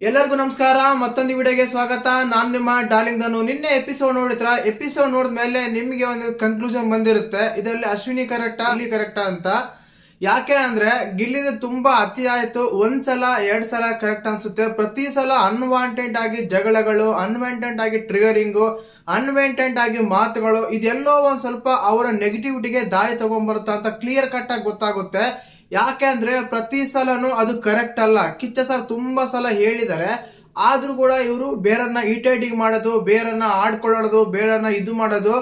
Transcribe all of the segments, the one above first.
ಎಲ್ಲರಿಗೂ ನಮಸ್ಕಾರ. ಮತ್ತೊಂದು ವಿಡಿಯೋಗೆ ಸ್ವಾಗತ. ನಾನು ನಿಮ್ಮ ಡಾರ್ಲಿಂಗ್ ಧನು. ನಿನ್ನೆ ಎಪಿಸೋಡ್ ನೋಡಿದ್ಮೇಲೆ ನಿಮಗೆ ಒಂದು ಕನ್ಕ್ಲೂಷನ್ ಬಂದಿರುತ್ತೆ, ಇದರಲ್ಲಿ ಅಶ್ವಿನಿ ಕರೆಕ್ಟಾ ಗಿಲ್ಲಿ ಕರೆಕ್ಟಾ ಅಂತ. ಯಾಕೆ ಅಂದ್ರೆ ಗಿಲ್ಲಿದು ತುಂಬಾ ಅತಿ ಆಯ್ತು. ಒಂದ್ಸಲ ಎರಡ್ ಸಲ ಕರೆಕ್ಟ್ ಅನ್ಸುತ್ತೆ, ಪ್ರತಿ ಸಲ ಅನ್ವಾಂಟೆಡ್ ಆಗಿ ಜಗಳಗಳು, ಅನ್ವಾಂಟೆಡ್ ಆಗಿ ಟ್ರಿಗರಿಂಗು, ಅನ್ವಾಂಟೆಡ್ ಆಗಿ ಮಾತುಗಳು, ಇದೆಲ್ಲೋ ಒಂದ್ ಸ್ವಲ್ಪ ಅವರ ನೆಗೆಟಿವಿಟಿಗೆ ದಾರಿ ತಗೊಂಡ್ಬರುತ್ತ ಅಂತ ಕ್ಲಿಯರ್ ಕಟ್ ಆಗಿ ಗೊತ್ತಾಗುತ್ತೆ. ಯಾಕೆ ಅಂದ್ರೆ ಪ್ರತಿ ಸಲನು ಅದು ಕರೆಕ್ಟ್ ಅಲ್ಲ. ಕಿಚ್ಚ ಸರ್ ತುಂಬಾ ಸಲ ಹೇಳಿದ್ದಾರೆ, ಆದ್ರೂ ಕೂಡ ಇವರು ಬೇರನ್ನ ಇರಿಟೇಟಿಂಗ್ ಮಾಡೋದು, ಬೇರನ್ನ ಆಡ್ಕೊಳ್ಳೋದು, ಬೇರನ್ನ ಇದು ಮಾಡೋದು,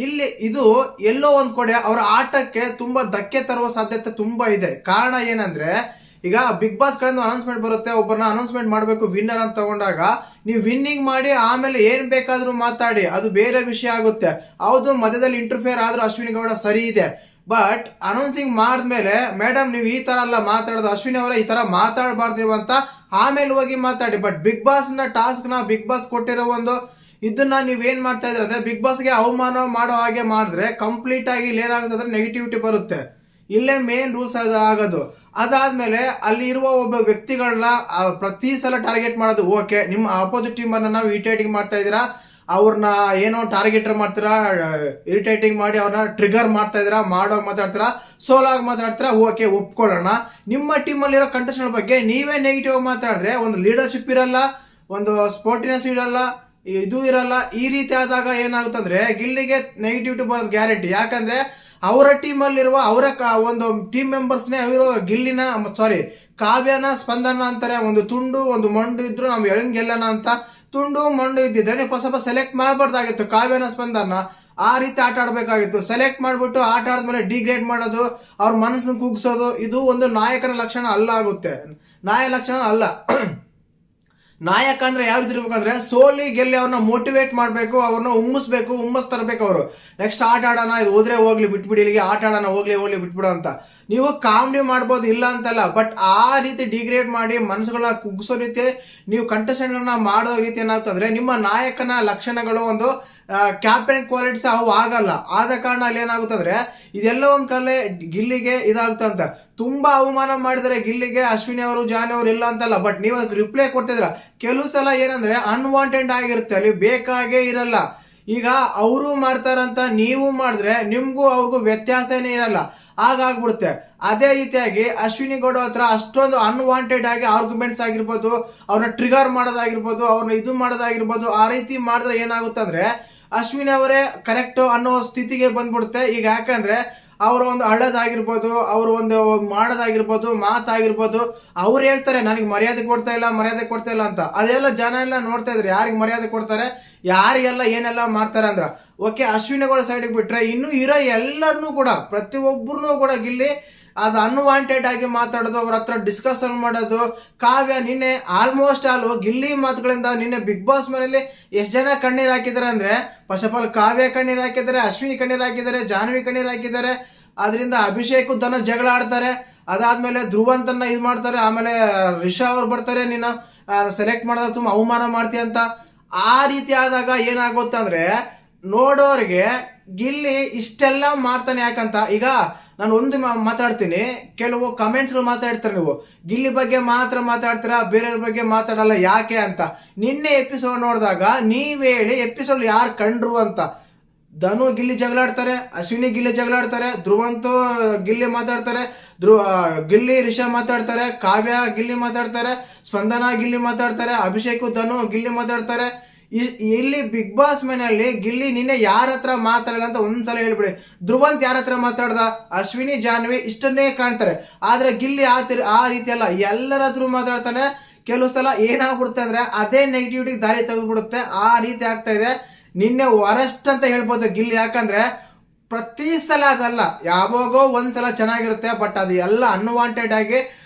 ಇಲ್ಲಿ ಇದು ಎಲ್ಲೋ ಒಂದ್ ಕಡೆ ಅವರ ಆಟಕ್ಕೆ ತುಂಬಾ ಧಕ್ಕೆ ತರುವ ಸಾಧ್ಯತೆ ತುಂಬಾ ಇದೆ. ಕಾರಣ ಏನಂದ್ರೆ ಈಗ ಬಿಗ್ ಬಾಸ್ ಕಡೆಯಿಂದ ಅನೌನ್ಸ್ಮೆಂಟ್ ಬರುತ್ತೆ, ಒಬ್ಬರನ್ನ ಅನೌನ್ಸ್ಮೆಂಟ್ ಮಾಡಬೇಕು ವಿನ್ನರ್ ಅಂತ ತಗೊಂಡಾಗ ನೀವು ವಿನ್ನಿಂಗ್ ಮಾಡಿ ಆಮೇಲೆ ಏನ್ ಬೇಕಾದ್ರೂ ಮಾತಾಡಿ, ಅದು ಬೇರೆ ವಿಷಯ ಆಗುತ್ತೆ. ಹೌದು, ಮಧ್ಯದಲ್ಲಿ ಇಂಟರ್ಫಿಯರ್ ಆದ್ರೂ ಅಶ್ವಿನಿ ಗೌಡ ಸರಿ ಇದೆ. ಬಟ್ ಅನೌನ್ಸಿಂಗ್ ಮಾಡಿದ್ಮೇಲೆ ಮೇಡಮ್ ನೀವು ಈ ತರ ಅಲ್ಲ ಮಾತಾಡೋದು, ಅಶ್ವಿನಿ ಅವರ ಈ ತರ ಮಾತಾಡಬಾರ್ದು ಅಂತ ಆಮೇಲೆ ಹೋಗಿ ಮಾತಾಡಿ. ಬಟ್ ಬಿಗ್ ಬಾಸ್ ನ ಟಾಸ್ಕ್ ನ ಬಿಗ್ ಬಾಸ್ ಕೊಟ್ಟಿರೋ ಒಂದು ಇದನ್ನ ನೀವೇನ್ ಮಾಡ್ತಾ ಇದ್ರೆ ಅಂದ್ರೆ ಬಿಗ್ ಬಾಸ್ ಗೆ ಅವಮಾನ ಮಾಡೋ ಹಾಗೆ ಮಾಡಿದ್ರೆ ಕಂಪ್ಲೀಟ್ ಆಗಿ ಇಲ್ಲಿ ಏನಾಗುತ್ತೆ ಅಂದ್ರೆ ನೆಗೆಟಿವಿಟಿ ಬರುತ್ತೆ. ಇಲ್ಲೇ ಮೇನ್ ರೂಲ್ಸ್ ಆಗೋದು. ಅದಾದ್ಮೇಲೆ ಅಲ್ಲಿ ಇರುವ ಒಬ್ಬ ವ್ಯಕ್ತಿಗಳನ್ನ ಪ್ರತಿ ಸಲ ಟಾರ್ಗೆಟ್ ಮಾಡೋದು ಓಕೆ. ನಿಮ್ಮ ಅಪೋಸಿಟ್ ಟೀಮ್ ಅನ್ನ ನಾವು ಇರಿಟೇಟಿಂಗ್ ಮಾಡ್ತಾ ಇದೀರಾ, ಅವ್ರನ್ನ ಏನೋ ಟಾರ್ಗೆಟ್ ಮಾಡ್ತೀರಾ, ಇರಿಟೇಟಿಂಗ್ ಮಾಡಿ ಅವ್ರನ್ನ ಟ್ರಿಗರ್ ಮಾಡ್ತಾ ಇದ್ದೀರಾ, ಮಾಡೋಗಿ ಮಾತಾಡ್ತೀರಾ, ಸೋಲಾಗಿ ಮಾತಾಡ್ತೀರಾ, ಓಕೆ ಒಪ್ಕೊಳ್ಳೋಣ. ನಿಮ್ಮ ಟೀಮ್ ಅಲ್ಲಿರೋ ಕಂಟೆಸ್ಟೆಂಟ್ ಬಗ್ಗೆ ನೀವೇ ನೆಗೆಟಿವ್ ಮಾತಾಡಿದ್ರೆ ಒಂದು ಲೀಡರ್ಶಿಪ್ ಇರಲ್ಲ, ಒಂದು ಸ್ಪೋರ್ಟಿನೆಸ್ ಇರಲ್ಲ, ಇದು ಇರಲ್ಲ. ಈ ರೀತಿ ಆದಾಗ ಏನಾಗುತ್ತಂದ್ರೆ ಗಿಲ್ಲಿಗೆ ನೆಗೆಟಿವಿಟಿ ಬರೋದು ಗ್ಯಾರಂಟಿ. ಯಾಕಂದ್ರೆ ಅವರ ಟೀಮ್ ಅಲ್ಲಿರುವ ಅವರ ಒಂದು ಟೀಮ್ ಮೆಂಬರ್ಸ್ನೇ ಅವರು ಗಿಲ್ಲಿನ ಕಾವ್ಯನ ಸ್ಪಂದನ ಅಂತಾರೆ. ಒಂದು ತುಂಡು ಒಂದು ಮಂಡು ಇದ್ರು ನಾವು ಹೆಂಗ್ ಗೆಲ್ಲನ ಅಂತ ತುಂಡು ಮಂಡು ಇದ್ದಿದ್ರೆ ನೀವು ಸ್ವಲ್ಪ ಸೆಲೆಕ್ಟ್ ಮಾಡಬಾರ್ದಾಗಿತ್ತು ಕಾವ್ಯನ ಸ್ಪಂದನ. ಆ ರೀತಿ ಆಟ ಆಡ್ಬೇಕಾಗಿತ್ತು. ಸೆಲೆಕ್ಟ್ ಮಾಡ್ಬಿಟ್ಟು ಆಟ ಆದ್ಮೇಲೆ ಡಿಗ್ರೇಡ್ ಮಾಡೋದು, ಅವ್ರ ಮನಸ್ಸನ್ನು ಕುಗ್ಸೋದು, ಇದು ಒಂದು ನಾಯಕನ ಲಕ್ಷಣ ಅಲ್ಲ ಆಗುತ್ತೆ. ಲಕ್ಷಣ ಅಲ್ಲ. ನಾಯಕ ಅಂದ್ರೆ ಯಾವ ರೀತಿ ಇರ್ಬೇಕಂದ್ರೆ ಸೋಲಿ ಗೆಲ್ಲಿ ಅವ್ರನ್ನ ಮೋಟಿವೇಟ್ ಮಾಡ್ಬೇಕು, ಅವ್ರನ್ನ ಹುಮ್ಮಸ್ ತರಬೇಕು. ಅವರು ನೆಕ್ಸ್ಟ್ ಆಟ ಆಡೋಣ, ಇದು ಹೋದ್ರೆ ಹೋಗ್ಲಿ ಬಿಟ್ಬಿಡಿ, ಇಲ್ಲಿಗೆ ಆಟ ಆಡೋಣ, ಹೋಗ್ಲಿ ಬಿಟ್ಬಿಡು ಅಂತ. ನೀವು ಕಾಮಿಡಿ ಮಾಡ್ಬೋದು, ಇಲ್ಲ ಅಂತಲ್ಲ. ಬಟ್ ಆ ರೀತಿ ಡಿಗ್ರೇಡ್ ಮಾಡಿ ಮನಸ್ಸುಗಳನ್ನ ಕುಗ್ಸೋ ರೀತಿ ನೀವು ಕಂಟೆಸ್ಟೆಂಟ್ ಮಾಡೋ ರೀತಿ ಏನಾಗ್ತಂದ್ರೆ ನಿಮ್ಮ ನಾಯಕನ ಲಕ್ಷಣಗಳು, ಒಂದು ಕ್ಯಾಪ್ಟನ್ ಕ್ವಾಲಿಟೀಸ್ ಅವು ಆಗಲ್ಲ. ಆದ ಕಾರಣ ಅಲ್ಲಿ ಏನಾಗುತ್ತಂದ್ರೆ ಇದೆಲ್ಲ ಒಂದ್ ಕಲೆ ಗಿಲ್ಲಿಗೆ ಇದಾಗುತ್ತಂತ. ತುಂಬಾ ಅವಮಾನ ಮಾಡಿದರೆ ಗಿಲ್ಲಿಗೆ ಅಶ್ವಿನಿ ಅವರು, ಜಾನಿ ಅವರು, ಇಲ್ಲ ಅಂತಲ್ಲ. ಬಟ್ ನೀವು ಅದಕ್ಕೆ ರಿಪ್ಲೈ ಕೊಡ್ತಿದ್ರ. ಕೆಲವು ಸಲ ಏನಂದ್ರೆ ಅನ್ವಾಂಟೆಡ್ ಆಗಿರುತ್ತೆ, ಅಲ್ಲಿ ಬೇಕಾಗೇ ಇರಲ್ಲ. ಈಗ ಅವರು ಮಾಡ್ತಾರಂತ ನೀವು ಮಾಡಿದ್ರೆ ನಿಮ್ಗೂ ಅವ್ರಿಗೂ ವ್ಯತ್ಯಾಸನೇ ಇರಲ್ಲ, ಹಾಗಾಗ್ಬಿಡುತ್ತೆ. ಅದೇ ರೀತಿಯಾಗಿ ಅಶ್ವಿನಿ ಗೌಡ ಹತ್ರ ಅಷ್ಟೊಂದು ಅನ್ವಾಂಟೆಡ್ ಆಗಿ ಆರ್ಗ್ಯುಮೆಂಟ್ಸ್ ಆಗಿರ್ಬೋದು, ಅವ್ರನ್ನ ಟ್ರಿಗರ್ ಮಾಡೋದಾಗಿರ್ಬೋದು, ಅವ್ರನ್ನ ಇದು ಮಾಡೋದಾಗಿರ್ಬೋದು, ಆ ರೀತಿ ಮಾಡಿದ್ರೆ ಏನಾಗುತ್ತೆ ಅಂದ್ರೆ ಅಶ್ವಿನಿ ಅವರೇ ಕರೆಕ್ಟ್ ಅನ್ನೋ ಸ್ಥಿತಿಗೆ ಬಂದ್ಬಿಡುತ್ತೆ. ಈಗ ಯಾಕಂದ್ರೆ ಅವರ ಒಂದು ಹಳ್ಳದಾಗಿರ್ಬೋದು, ಅವರು ಒಂದು ಮಾಡೋದಾಗಿರ್ಬೋದು, ಮಾತಾಗಿರ್ಬೋದು, ಅವ್ರು ಹೇಳ್ತಾರೆ ನನಗೆ ಮರ್ಯಾದೆ ಕೊಡ್ತಾ ಇಲ್ಲ ಅಂತ. ಅದೆಲ್ಲ ಜನ ಎಲ್ಲ ನೋಡ್ತಾ ಇದ್ರೆ ಯಾರಿಗೆ ಮರ್ಯಾದೆ ಕೊಡ್ತಾರೆ, ಯಾರಿಗೆಲ್ಲ ಏನೆಲ್ಲ ಮಾಡ್ತಾರೆ ಅಂದ್ರ ಓಕೆ. ಅಶ್ವಿನಿಗಳ ಸೈಡ್ಗೆ ಬಿಟ್ರೆ ಇನ್ನು ಇರೋ ಎಲ್ಲರನ್ನೂ ಕೂಡ, ಪ್ರತಿಯೊಬ್ಬರನ್ನೂ ಕೂಡ ಗಿಲ್ಲಿ ಅದು ಅನ್ವಾಂಟೆಡ್ ಆಗಿ ಮಾತಾಡೋದು, ಅವ್ರ ಹತ್ರ ಡಿಸ್ಕಷನ್ ಮಾಡೋದು. ಕಾವ್ಯ ನಿನ್ನೆ ಆಲ್ಮೋಸ್ಟ್ ಗಿಲ್ಲಿ ಮಾತುಗಳಿಂದ ನಿನ್ನೆ ಬಿಗ್ ಬಾಸ್ ಮನೆಯಲ್ಲಿ ಎಷ್ಟು ಜನ ಕಣ್ಣೀರ್ ಹಾಕಿದ್ದಾರೆ ಅಂದ್ರೆ ಫಸ್ಟ್ ಆಫ್ ಆಲ್ ಕಾವ್ಯ ಕಣ್ಣೀರ್ ಹಾಕಿದ್ದಾರೆ, ಅಶ್ವಿನಿ ಕಣ್ಣೀರ್ ಹಾಕಿದ್ದಾರೆ, ಜಾನ್ವಿ ಕಣ್ಣೀರ್ ಹಾಕಿದ್ದಾರೆ. ಅದರಿಂದ ಅಭಿಷೇಕ್ ಉದ್ದನ ಜಗಳ ಆಡ್ತಾರೆ. ಅದಾದ್ಮೇಲೆ ಧ್ರುವಂತನ್ನ ಇದು ಮಾಡ್ತಾರೆ. ಆಮೇಲೆ ರಿಷಾ ಅವ್ರು ಬರ್ತಾರೆ, ನೀನು ಸೆಲೆಕ್ಟ್ ಮಾಡಿದಾಗ ತುಂಬಾ ಅವಮಾನ ಮಾಡ್ತೀಯ ಅಂತ. ಆ ರೀತಿ ಆದಾಗ ಏನಾಗುತ್ತೆ ನೋಡೋರಿಗೆ ಗಿಲ್ಲಿ ಇಷ್ಟೆಲ್ಲ ಮಾಡ್ತಾನೆ ಯಾಕಂತ. ಈಗ ನಾನು ಒಂದು ಮಾತಾಡ್ತೀನಿ, ಕೆಲವು ಕಮೆಂಟ್ಸ್ಗಳು ಮಾತಾಡ್ತಾರೆ, ನೀವು ಗಿಲ್ಲಿ ಬಗ್ಗೆ ಮಾತ್ರ ಮಾತಾಡ್ತೀರಾ, ಬೇರೆಯವ್ರ ಬಗ್ಗೆ ಮಾತಾಡಲ್ಲ ಯಾಕೆ ಅಂತ. ನಿನ್ನೆ ಎಪಿಸೋಡ್ ನೋಡಿದಾಗ ನೀವ್ ಹೇಳಿ ಎಪಿಸೋಡ್ ಯಾರು ಕಂಡ್ರು ಅಂತ. ಧನು ಗಿಲ್ಲಿ ಜಗಳಾಡ್ತಾರೆ, ಅಶ್ವಿನಿ ಗಿಲ್ಲಿ ಜಗಳಾಡ್ತಾರೆ, ಧ್ರುವಂತು ಗಿಲ್ಲಿ ಮಾತಾಡ್ತಾರೆ, ಗಿಲ್ಲಿ ರಿಷಾ ಮಾತಾಡ್ತಾರೆ, ಕಾವ್ಯ ಗಿಲ್ಲಿ ಮಾತಾಡ್ತಾರೆ, ಸ್ಪಂದನ ಗಿಲ್ಲಿ ಮಾತಾಡ್ತಾರೆ, ಅಭಿಷೇಕ್ ಧನು ಗಿಲ್ಲಿ ಮಾತಾಡ್ತಾರೆ. ಇಲ್ಲಿ ಬಿಗ್ ಬಾಸ್ ಮನೆಯಲ್ಲಿ ಗಿಲ್ಲಿ ನಿನ್ನೆ ಯಾರ ಹತ್ರ ಮಾತಾಡಲ್ಲ ಅಂತ ಒಂದ್ಸಲ ಹೇಳ್ಬಿಡಿ. ಧ್ರುವಂತ್ ಯಾರ ಹತ್ರ ಮಾತಾಡ್ದ, ಅಶ್ವಿನಿ ಜಾನ್ವಿ ಇಷ್ಟನ್ನೇ ಕಾಣ್ತಾರೆ. ಆದ್ರೆ ಗಿಲ್ಲಿ ಆ ರೀತಿ ಅಲ್ಲ, ಎಲ್ಲರ ಹತ್ರ ಮಾತಾಡ್ತಾನೆ. ಕೆಲವು ಸಲ ಏನಾಗ್ಬಿಡುತ್ತೆ ಅಂದ್ರೆ ಅದೇ ನೆಗೆಟಿವಿಟಿ ದಾರಿ ತೆಗೆದ್ಬಿಡುತ್ತೆ. ಆ ರೀತಿ ಆಗ್ತಾ ಇದೆ. ನಿನ್ನೆ ವರಸ್ಟ್ ಅಂತ ಹೇಳ್ಬೋದು ಗಿಲ್ಲಿ. ಯಾಕಂದ್ರೆ ಪ್ರತಿ ಸಲ ಅದಲ್ಲ, ಯಾವಾಗೋ ಒಂದ್ಸಲ ಚೆನ್ನಾಗಿರುತ್ತೆ, ಬಟ್ ಅದು ಎಲ್ಲ ಅನ್ವಾಂಟೆಡ್ ಆಗಿ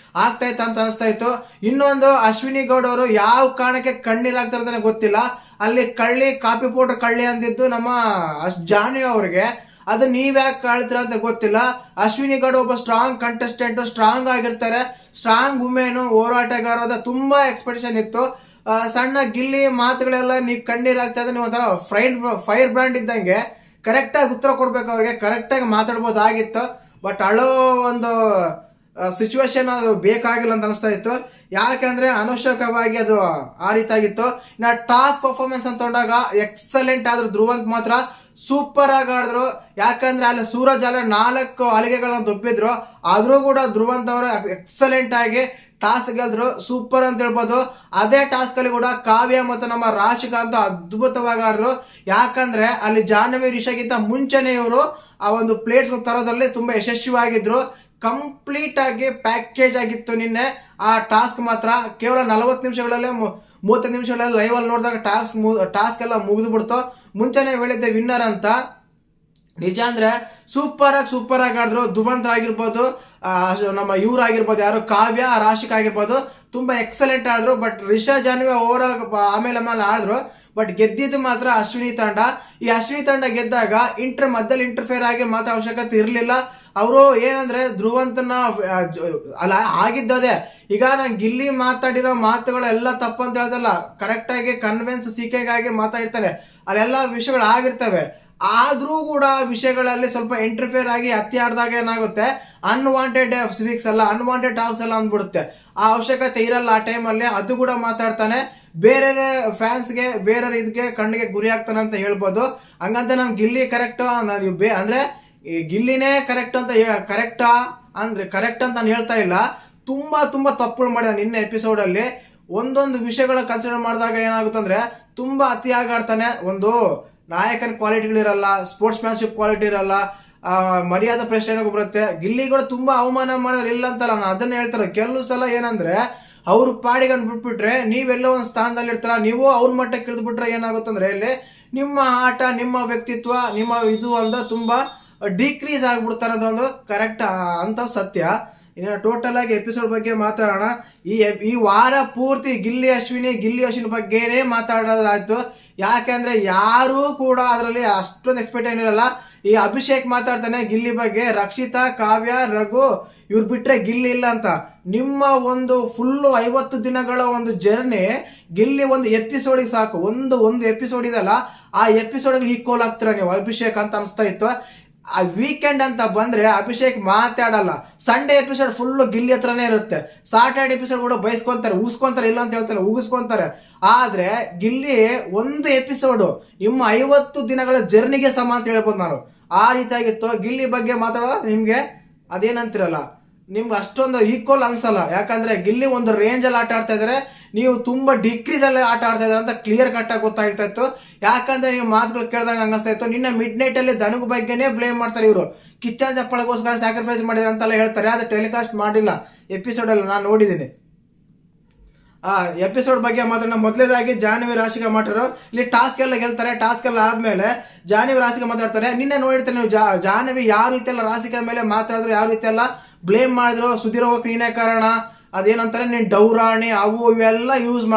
ಆಗ್ತಾ ಇತ್ತು ಅಂತ ಅನಿಸ್ತಾ ಇತ್ತು. ಇನ್ನೊಂದು ಅಶ್ವಿನಿ ಗೌಡ ಅವರು ಯಾವ ಕಾರಣಕ್ಕೆ ಕಣ್ಣೀರ್ ಆಗ್ತಾರಂತಾನೆ ಗೊತ್ತಿಲ್ಲ. ಅಲ್ಲಿ ಕಾಪಿ ಪೌಡರ್ ಕಳ್ಳಿ ಅಂದಿದ್ದು ನಮ್ಮ ಜಾನ್ವಿ ಅವ್ರಿಗೆ, ಅದು ನೀವ್ಯಾಕೆ ಕಾಳ್ತೀರ ಅಂತ ಗೊತ್ತಿಲ್ಲ. ಅಶ್ವಿನಿ ಗೌಡ ಒಬ್ಬ ಸ್ಟ್ರಾಂಗ್ ಕಂಟೆಸ್ಟೆಂಟ್, ಸ್ಟ್ರಾಂಗ್ ಆಗಿರ್ತಾರೆ, ಸ್ಟ್ರಾಂಗ್ ವುಮೆನ್, ಹೋರಾಟಗಾರ, ತುಂಬಾ ಎಕ್ಸ್ಪೆಕ್ಟೇಷನ್ ಇತ್ತು. ಸಣ್ಣ ಗಿಲ್ಲಿ ಮಾತುಗಳೆಲ್ಲ ನೀವು ಕಣ್ಣೀರ್ ಆಗ್ತಾ ಇದ್ರೆ ನೀವು ಒಂಥರ ಫೈರ್ ಬ್ರ್ಯಾಂಡ್ ಇದ್ದಂಗೆ ಕರೆಕ್ಟಾಗಿ ಉತ್ತರ ಕೊಡ್ಬೇಕು, ಅವ್ರಿಗೆ ಕರೆಕ್ಟಾಗಿ ಮಾತಾಡ್ಬೋದಾಗಿತ್ತು. ಬಟ್ ಅಳೋ ಒಂದು ಸಿಚುವೇಶನ್ ಅದು ಬೇಕಾಗಿಲ್ಲ ಅಂತ ಅನಿಸ್ತಾ ಇತ್ತು. ಯಾಕಂದ್ರೆ ಅನವಶ್ಯಕವಾಗಿ ಅದು ಆ ರೀತಿ ಆಗಿತ್ತು. ಇನ್ನು ಟಾಸ್ ಪರ್ಫಾರ್ಮೆನ್ಸ್ ಅಂತ ತಗೊಂಡಾಗ ಎಕ್ಸಲೆಂಟ್ ಆದ್ರು. ಧ್ರುವಂತ್ ಮಾತ್ರ ಸೂಪರ್ ಆಗಿ ಆಡಿದ್ರು. ಯಾಕಂದ್ರೆ ಅಲ್ಲಿ ಸೂರಜ್ ಅಲ್ಲ 4 ಹಲಿಗೆಗಳನ್ನ ದೊಬ್ಬಿದ್ರು, ಆದ್ರೂ ಕೂಡ ಧ್ರುವಂತ್ ಅವರು ಎಕ್ಸಲೆಂಟ್ ಆಗಿ ಟಾಸ್ ಗೆಲ್ದ್ರು. ಸೂಪರ್ ಅಂತ ಹೇಳ್ಬೋದು. ಅದೇ ಟಾಸ್ಕ್ ಅಲ್ಲಿ ಕೂಡ ಕಾವ್ಯ ಮತ್ತು ನಮ್ಮ ರಾಶಿಕಾ ಅಂತ ಅದ್ಭುತವಾಗಿ ಆಡಿದ್ರು. ಯಾಕಂದ್ರೆ ಅಲ್ಲಿ ಜಾಹ್ನವಿ ರಿಷಾಗಿಂತ ಮುಂಚೆನೆ ಇವರು ಆ ಒಂದು ಪ್ಲೇಟ್ ತರೋದ್ರಲ್ಲಿ ತುಂಬಾ ಯಶಸ್ವಿಯಾಗಿದ್ರು. ಕಂಪ್ಲೀಟ್ ಆಗಿ ಪ್ಯಾಕೇಜ್ ಆಗಿತ್ತು ನಿನ್ನೆ ಆ ಟಾಸ್ಕ್ ಮಾತ್ರ. ಕೇವಲ 40 ನಿಮಿಷಗಳಲ್ಲೇ 30 ನಿಮಿಷಗಳಲ್ಲಿ ಲೈವ್ ಅಲ್ಲಿ ನೋಡಿದಾಗ ಟಾಸ್ಕ್ ಎಲ್ಲ ಮುಗಿದು ಬಿಡ್ತು. ಮುಂಚೆನೆ ಹೇಳಿದ್ದೆ ವಿನ್ನರ್ ಅಂತ. ನಿಜ ಅಂದ್ರೆ ಸೂಪರ್ ಆಗಿ ಆಡಿದ್ರು. ಧ್ರುವಂತ್ ಆಗಿರ್ಬೋದು, ನಮ್ಮ ಆಗಿರ್ಬೋದು, ಯಾರು ಕಾವ್ಯ ರಾಶಿಕಾ ಆಗಿರ್ಬೋದು, ತುಂಬಾ ಎಕ್ಸಲೆಂಟ್ ಆಡಿದ್ರು. ಬಟ್ ರಿಷಾ ಜಾಹ್ನವಿ ಓವರ್ ಆಮೇಲೆ ಆಡಿದ್ರು. ಬಟ್ ಗೆದ್ದಿದ್ದು ಮಾತ್ರ ಅಶ್ವಿನಿ ತಂಡ. ಈ ಅಶ್ವಿನಿ ತಂಡ ಗೆದ್ದಾಗ ಮಧ್ಯದಲ್ಲಿ ಇಂಟರ್ಫೇರ್ ಆಗಿ ಮಾತ್ರ ಅವಶ್ಯಕತೆ ಇರಲಿಲ್ಲ. ಅವರು ಏನಂದ್ರೆ ಧ್ರುವಂತನ ಅಲ್ಲ ಆಗಿದ್ದದೆ. ಈಗ ನಾನು ಗಿಲ್ಲಿ ಮಾತಾಡಿರೋ ಮಾತುಗಳು ಎಲ್ಲ ತಪ್ಪಂತ ಹೇಳ್ದಲ್ಲ, ಕರೆಕ್ಟ್ ಆಗಿ ಕನ್ವಿನ್ಸ್ ಸಿಕೆಗಾಗಿ ಮಾತಾಡಿರ್ತಾರೆ, ಅಲ್ಲೆಲ್ಲ ವಿಷಯಗಳು ಆಗಿರ್ತವೆ. ಆದ್ರೂ ಕೂಡ ವಿಷಯಗಳಲ್ಲಿ ಸ್ವಲ್ಪ ಇಂಟರ್ಫಿಯರ್ ಆಗಿ ಹತ್ಯೆ ಆಡಿದಾಗ ಏನಾಗುತ್ತೆ, ಅನ್ವಾಂಟೆಡ್ ಸ್ಪೀಕ್ಸ್ ಎಲ್ಲ ಅನ್ವಾಂಟೆಡ್ ಟಾಕ್ಸ್ ಎಲ್ಲ ಅಂದ್ಬಿಡುತ್ತೆ. ಆ ಅವಶ್ಯಕತೆ ಇರಲ್ಲ ಆ ಟೈಮಲ್ಲಿ. ಅದು ಕೂಡ ಮಾತಾಡ್ತಾನೆ, ಬೇರೆ ಫ್ಯಾನ್ಸ್ಗೆ ಬೇರೆ ಇದಕ್ಕೆ ಕಣ್ಣಿಗೆ ಗುರಿ ಆಗ್ತಾನೆ ಅಂತ ಹೇಳ್ಬೋದು. ಹಂಗಂತ ನಾನು ಗಿಲ್ಲಿ ಕರೆಕ್ಟ್ ಅಂದ್ರೆ ಗಿಲ್ಲಿನೇ ಕರೆಕ್ಟ್ ಅಂತ ಕರೆಕ್ಟ್ ಅಂತ ನಾನು ಹೇಳ್ತಾ ಇಲ್ಲ. ತುಂಬಾ ತಪ್ಪುಗಳು ಮಾಡಿದ ನಿನ್ನೆ ಎಪಿಸೋಡ್ ಅಲ್ಲಿ. ಒಂದೊಂದು ವಿಷಯಗಳ ಕನ್ಸಿಡರ್ ಮಾಡಿದಾಗ ಏನಾಗುತ್ತಂದ್ರೆ ತುಂಬಾ ಅತಿಯಾಗಿ ಆಡ್ತಾನೆ. ಒಂದು ನಾಯಕನ ಕ್ವಾಲಿಟಿಗಳಿರಲ್ಲ, ಸ್ಪೋರ್ಟ್ಸ್ ಮ್ಯಾನ್ಶಿಪ್ ಕ್ವಾಲಿಟಿ ಇರಲ್ಲ, ಮರ್ಯಾದಾ ಪ್ರಶ್ನೆ ಬರುತ್ತೆ. ಗಿಲ್ಲಿಗಳು ತುಂಬಾ ಅವಮಾನ ಮಾಡೋರು ಇಲ್ಲ ಅಂತಲ್ಲ, ನಾನು ಅದನ್ನ ಹೇಳ್ತಾರೆ. ಕೆಲವು ಸಲ ಏನಂದ್ರೆ ಅವ್ರ ಪಾಡಿಗೆ ಬಿಟ್ಬಿಟ್ರೆ ನೀವೆಲ್ಲ ಒಂದು ಸ್ಥಾನದಲ್ಲಿ ಇರ್ತಾರ, ನೀವು ಅವ್ರ ಮಟ್ಟಕ್ಕೆ ಇಳಿದು ಬಿಟ್ರೆ ಏನಾಗುತ್ತಂದ್ರೆ ಇಲ್ಲಿ ನಿಮ್ಮ ಆಟ, ನಿಮ್ಮ ವ್ಯಕ್ತಿತ್ವ, ನಿಮ್ಮ ಇದು ಅಂದ್ರೆ ತುಂಬಾ ಡಿಕ್ರೀಸ್ ಆಗ್ಬಿಡ್ತಾರೆ ಅನ್ನೋದು ಕರೆಕ್ಟ್ ಅಂತ ಸತ್ಯ. ಇನ್ನು ಟೋಟಲ್ ಆಗಿ ಎಪಿಸೋಡ್ ಬಗ್ಗೆ ಮಾತಾಡೋಣ. ಈ ವಾರ ಪೂರ್ತಿ ಗಿಲ್ಲಿ ಅಶ್ವಿನಿ ಬಗ್ಗೆನೇ ಮಾತಾಡೋದಾಯ್ತು. ಯಾಕೆಂದ್ರೆ ಯಾರೂ ಕೂಡ ಅದರಲ್ಲಿ ಅಷ್ಟೊಂದು ಎಕ್ಸ್ಪೆಕ್ಟ್ ಏನಿರಲ್ಲ. ಈ ಅಭಿಷೇಕ್ ಮಾತಾಡ್ತಾನೆ ಗಿಲ್ಲಿ ಬಗ್ಗೆ, ರಕ್ಷಿತಾ, ಕಾವ್ಯ, ರಘು ಇವ್ರು ಬಿಟ್ರೆ ಗಿಲ್ಲಿ ಇಲ್ಲ ಅಂತ. ನಿಮ್ಮ ಒಂದು ಫುಲ್ 50 ದಿನಗಳ ಒಂದು ಜರ್ನಿ ಗಿಲ್ಲಿ ಒಂದು ಎಪಿಸೋಡಿಗೆ ಸಾಕು. ಒಂದು ಎಪಿಸೋಡ್ ಇದಲ್ಲ, ಆ ಎಪಿಸೋಡ್ ಈಕ್ವಲ್ ಆಗ್ತೀರ ನೀವು ಅಭಿಷೇಕ್ ಅಂತ ಅನಿಸ್ತಾ ಇತ್ತು. ಆ ವೀಕೆಂಡ್ ಅಂತ ಬಂದ್ರೆ ಅಭಿಷೇಕ್ ಮಾತಾಡಲ್ಲ. ಸಂಡೇ ಎಪಿಸೋಡ್ ಫುಲ್ ಗಿಲ್ಲಿ ಹತ್ರನೇ ಇರುತ್ತೆ. ಸಾಟರ್ಡೆ ಎಪಿಸೋಡ್ ಕೂಡ ಬಯಸ್ಕೊಂತಾರೆ, ಊಸ್ಕೊಂತಾರೆ, ಇಲ್ಲ ಅಂತ ಹೇಳ್ತಾರೆ, ಉಗಿಸ್ಕೊಂತಾರೆ. ಆದ್ರೆ ಗಿಲ್ಲಿ ಒಂದು ಎಪಿಸೋಡ್ ನಿಮ್ಮ 50 ದಿನಗಳ ಜರ್ನಿಗೆ ಸಮ ಅಂತ ಹೇಳ್ಬೋದು ನಾನು. ಆ ರೀತಿಯಾಗಿತ್ತು. ಗಿಲ್ಲಿ ಬಗ್ಗೆ ಮಾತಾಡೋ ನಿಮ್ಗೆ ಅದೇನಂತಿರಲ್ಲ, ನಿಮ್ಗೆ ಅಷ್ಟೊಂದು ಈಕ್ವಲ್ ಅನ್ಸಲ್ಲ. ಯಾಕಂದ್ರೆ ಗಿಲ್ಲಿ ಒಂದು ರೇಂಜ್ ಅಲ್ಲಿ ಆಟ ಆಡ್ತಾ ಇದಾರೆ, ನೀವು ತುಂಬಾ ಡಿಕ್ರೀಸ್ ಅಲ್ಲಿ ಆಟ ಆಡ್ತಾ ಇದಾರೆ ಅಂತ ಕ್ಲಿಯರ್ ಕಟ್ ಆಗಿ ಗೊತ್ತಾಗ್ತಾ ಇತ್ತು. ಯಾಕಂದ್ರೆ ನೀವು ಮಾತುಗಳು ಕೇಳಿದಾಗ ಅನಿಸ್ತಾ ಇತ್ತು. ನಿನ್ನ ಮಿಡ್ ನೈಟ್ ಅಲ್ಲಿ ಧನುಗ್ ಬಗ್ಗೆನೇ ಬ್ಲೇಮ್ ಮಾಡ್ತಾರೆ ಇವರು. ಕಿಚ್ಚನ್ ಚಪ್ಪಳಗೋಸ್ಕರ ಸ್ಯಾಕ್ರಿಫೈಸ್ ಮಾಡಿದ್ರೆ ಅಂತೆಲ್ಲ ಹೇಳ್ತಾರೆ. ಅದು ಟೆಲಿಕಾಸ್ಟ್ ಮಾಡಿಲ್ಲ ಎಪಿಸೋಡ್ ಅಲ್ಲಿ, ನಾನು ನೋಡಿದ್ದೀನಿ. ಆ ಎಪಿಸೋಡ್ ಬಗ್ಗೆ ಮಾತಾಡೋಣ. ಮೊದಲೇದಾಗಿ ಜಾಹ್ನವಿ ರಾಶಿಕಾ ಮಾತಾಡೋ. ಇಲ್ಲಿ ಟಾಸ್ಕ್ ಎಲ್ಲ ಗೆಲ್ತಾರೆ. ಟಾಸ್ಕ್ ಎಲ್ಲ ಆದ್ಮೇಲೆ ಜಾಹ್ನವಿ ರಾಶಿಕಾ ಮಾತಾಡ್ತಾರೆ. ನಿನ್ನೆ ನೋಡಿರ್ತಾರೆ ನೀವು, ಜಾಹ್ನವಿ ಯಾವ ರೀತಿ ಎಲ್ಲ ರಾಶಿಕಾ ಮೇಲೆ ಮಾತಾಡಿದ್ರು, ಯಾವ ರೀತಿ ಎಲ್ಲ ಬ್ಲೇಮ್ ಮಾಡಿದ್ರು. ಸುಧೀರ್ ಹೋಗಕ್ಕೆ ನೀನೇ ಕಾರಣ, ಅದೇನಂತಾರೆ ನೀನ್ ಡೌರಾಣಿ, ಅವು ಇವೆಲ್ಲ ಯೂಸ್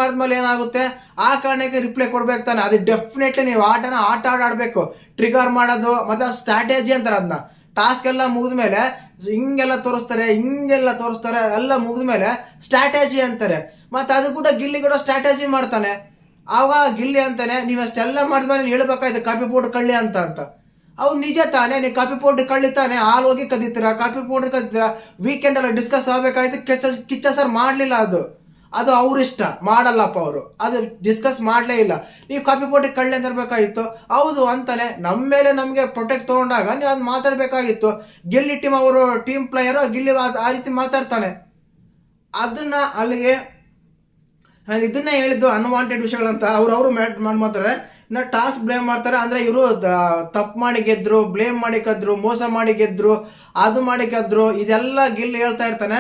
ಮಾಡಿದ್ಮೇಲೆ ಏನಾಗುತ್ತೆ, ಆ ಕಾರಣಕ್ಕೆ ರಿಪ್ಲೈ ಕೊಡ್ಬೇಕು ತಾನೆ. ಅದು ಡೆಫಿನೆಟ್ಲಿ ನೀವು ಆಟ ಆಡಬೇಕು. ಟ್ರಿಗರ್ ಮಾಡೋದು ಮತ್ತೆ ಸ್ಟ್ರಾಟಜಿ ಅಂತಾರೆ ಅದನ್ನ. ಟಾಸ್ಕ್ ಎಲ್ಲ ಮುಗಿದ್ಮೇಲೆ ಹಿಂಗೆಲ್ಲ ತೋರಿಸ್ತಾರೆ ಎಲ್ಲ ಮುಗಿದ್ಮೇಲೆ ಸ್ಟ್ರಾಟಜಿ ಅಂತಾರೆ. ಮತ್ತೆ ಅದು ಕೂಡ ಗಿಲ್ಲಿ ಕೂಡ ಸ್ಟ್ರಾಟಜಿ ಮಾಡ್ತಾನೆ. ಆವಾಗ ಗಿಲ್ಲಿ ಅಂತಾನೆ, ನೀವು ಅಷ್ಟೆಲ್ಲ ಮಾಡಿದ್ಮೇಲೆ ಹೇಳ್ಬೇಕಾಯ್ತು ಕಾಫಿ ಪೌಡರ್ ಕಳ್ಳಿ ಅಂತ. ಅವ್ನು ನಿಜ ತಾನೆ, ನೀವು ಕಾಫಿ ಪೌಡರ್ ಕಳ್ಳಿ ತಾನೆ, ಹಾಲು ಹೋಗಿ ಕದೀತೀರಾ, ಕಾಫಿ ಪೌಡರ್ ಕದೀತೀರಾ. ವೀಕೆಂಡ್ ಎಲ್ಲ ಡಿಸ್ಕಸ್ ಆಗ್ಬೇಕಾಯ್ತು. ಕಿಚ್ಚ ಸರ್ ಮಾಡ್ಲಿಲ್ಲ. ಅದು ಅವ್ರ ಇಷ್ಟ, ಮಾಡಲ್ಲಪ್ಪ ಅವರು. ಅದು ಡಿಸ್ಕಸ್ ಮಾಡಲೇ ಇಲ್ಲ. ನೀವು ಕಾಪಿ ಪೌಡರ್ ಕಳ್ಳೆ ಅಂತ ಇರ್ಬೇಕಾಗಿತ್ತು. ಹೌದು ಅಂತಾನೆ, ನಮ್ಮ ಮೇಲೆ ನಮಗೆ ಪ್ರೊಟೆಕ್ಟ್ ತಗೊಂಡಾಗ ನೀವು ಅದು ಮಾತಾಡ್ಬೇಕಾಗಿತ್ತು. ಗಿಲ್ಲಿ ಟೀಮ್ ಅವರು ಟೀಮ್ ಪ್ಲೇಯರು, ಗಿಲ್ಲಿ ಆ ರೀತಿ ಮಾತಾಡ್ತಾನೆ. ಅದನ್ನ ಅಲ್ಲಿಗೆ ನಾನು ಇದನ್ನ ಹೇಳಿದ್ದು ಅನ್ವಾಂಟೆಡ್ ವಿಷಯಗಳಂತ ಅವ್ರವ್ರು ಮಾಡ್ತಾರೆ. ಇನ್ನು ಟಾಸ್ಕ್ ಬ್ಲೇಮ್ ಮಾಡ್ತಾರೆ. ಅಂದ್ರೆ ಇವರು ತಪ್ಪು ಮಾಡಿ ಗೆದ್ರು, ಬ್ಲೇಮ್ ಮಾಡಿ ಕದ್ರು, ಮೋಸ ಮಾಡಿ ಗೆದ್ರು, ಅದು ಮಾಡಿ ಕದ್ರು, ಇದೆಲ್ಲ ಗಿಲ್ಲಿ ಹೇಳ್ತಾ ಇರ್ತಾನೆ.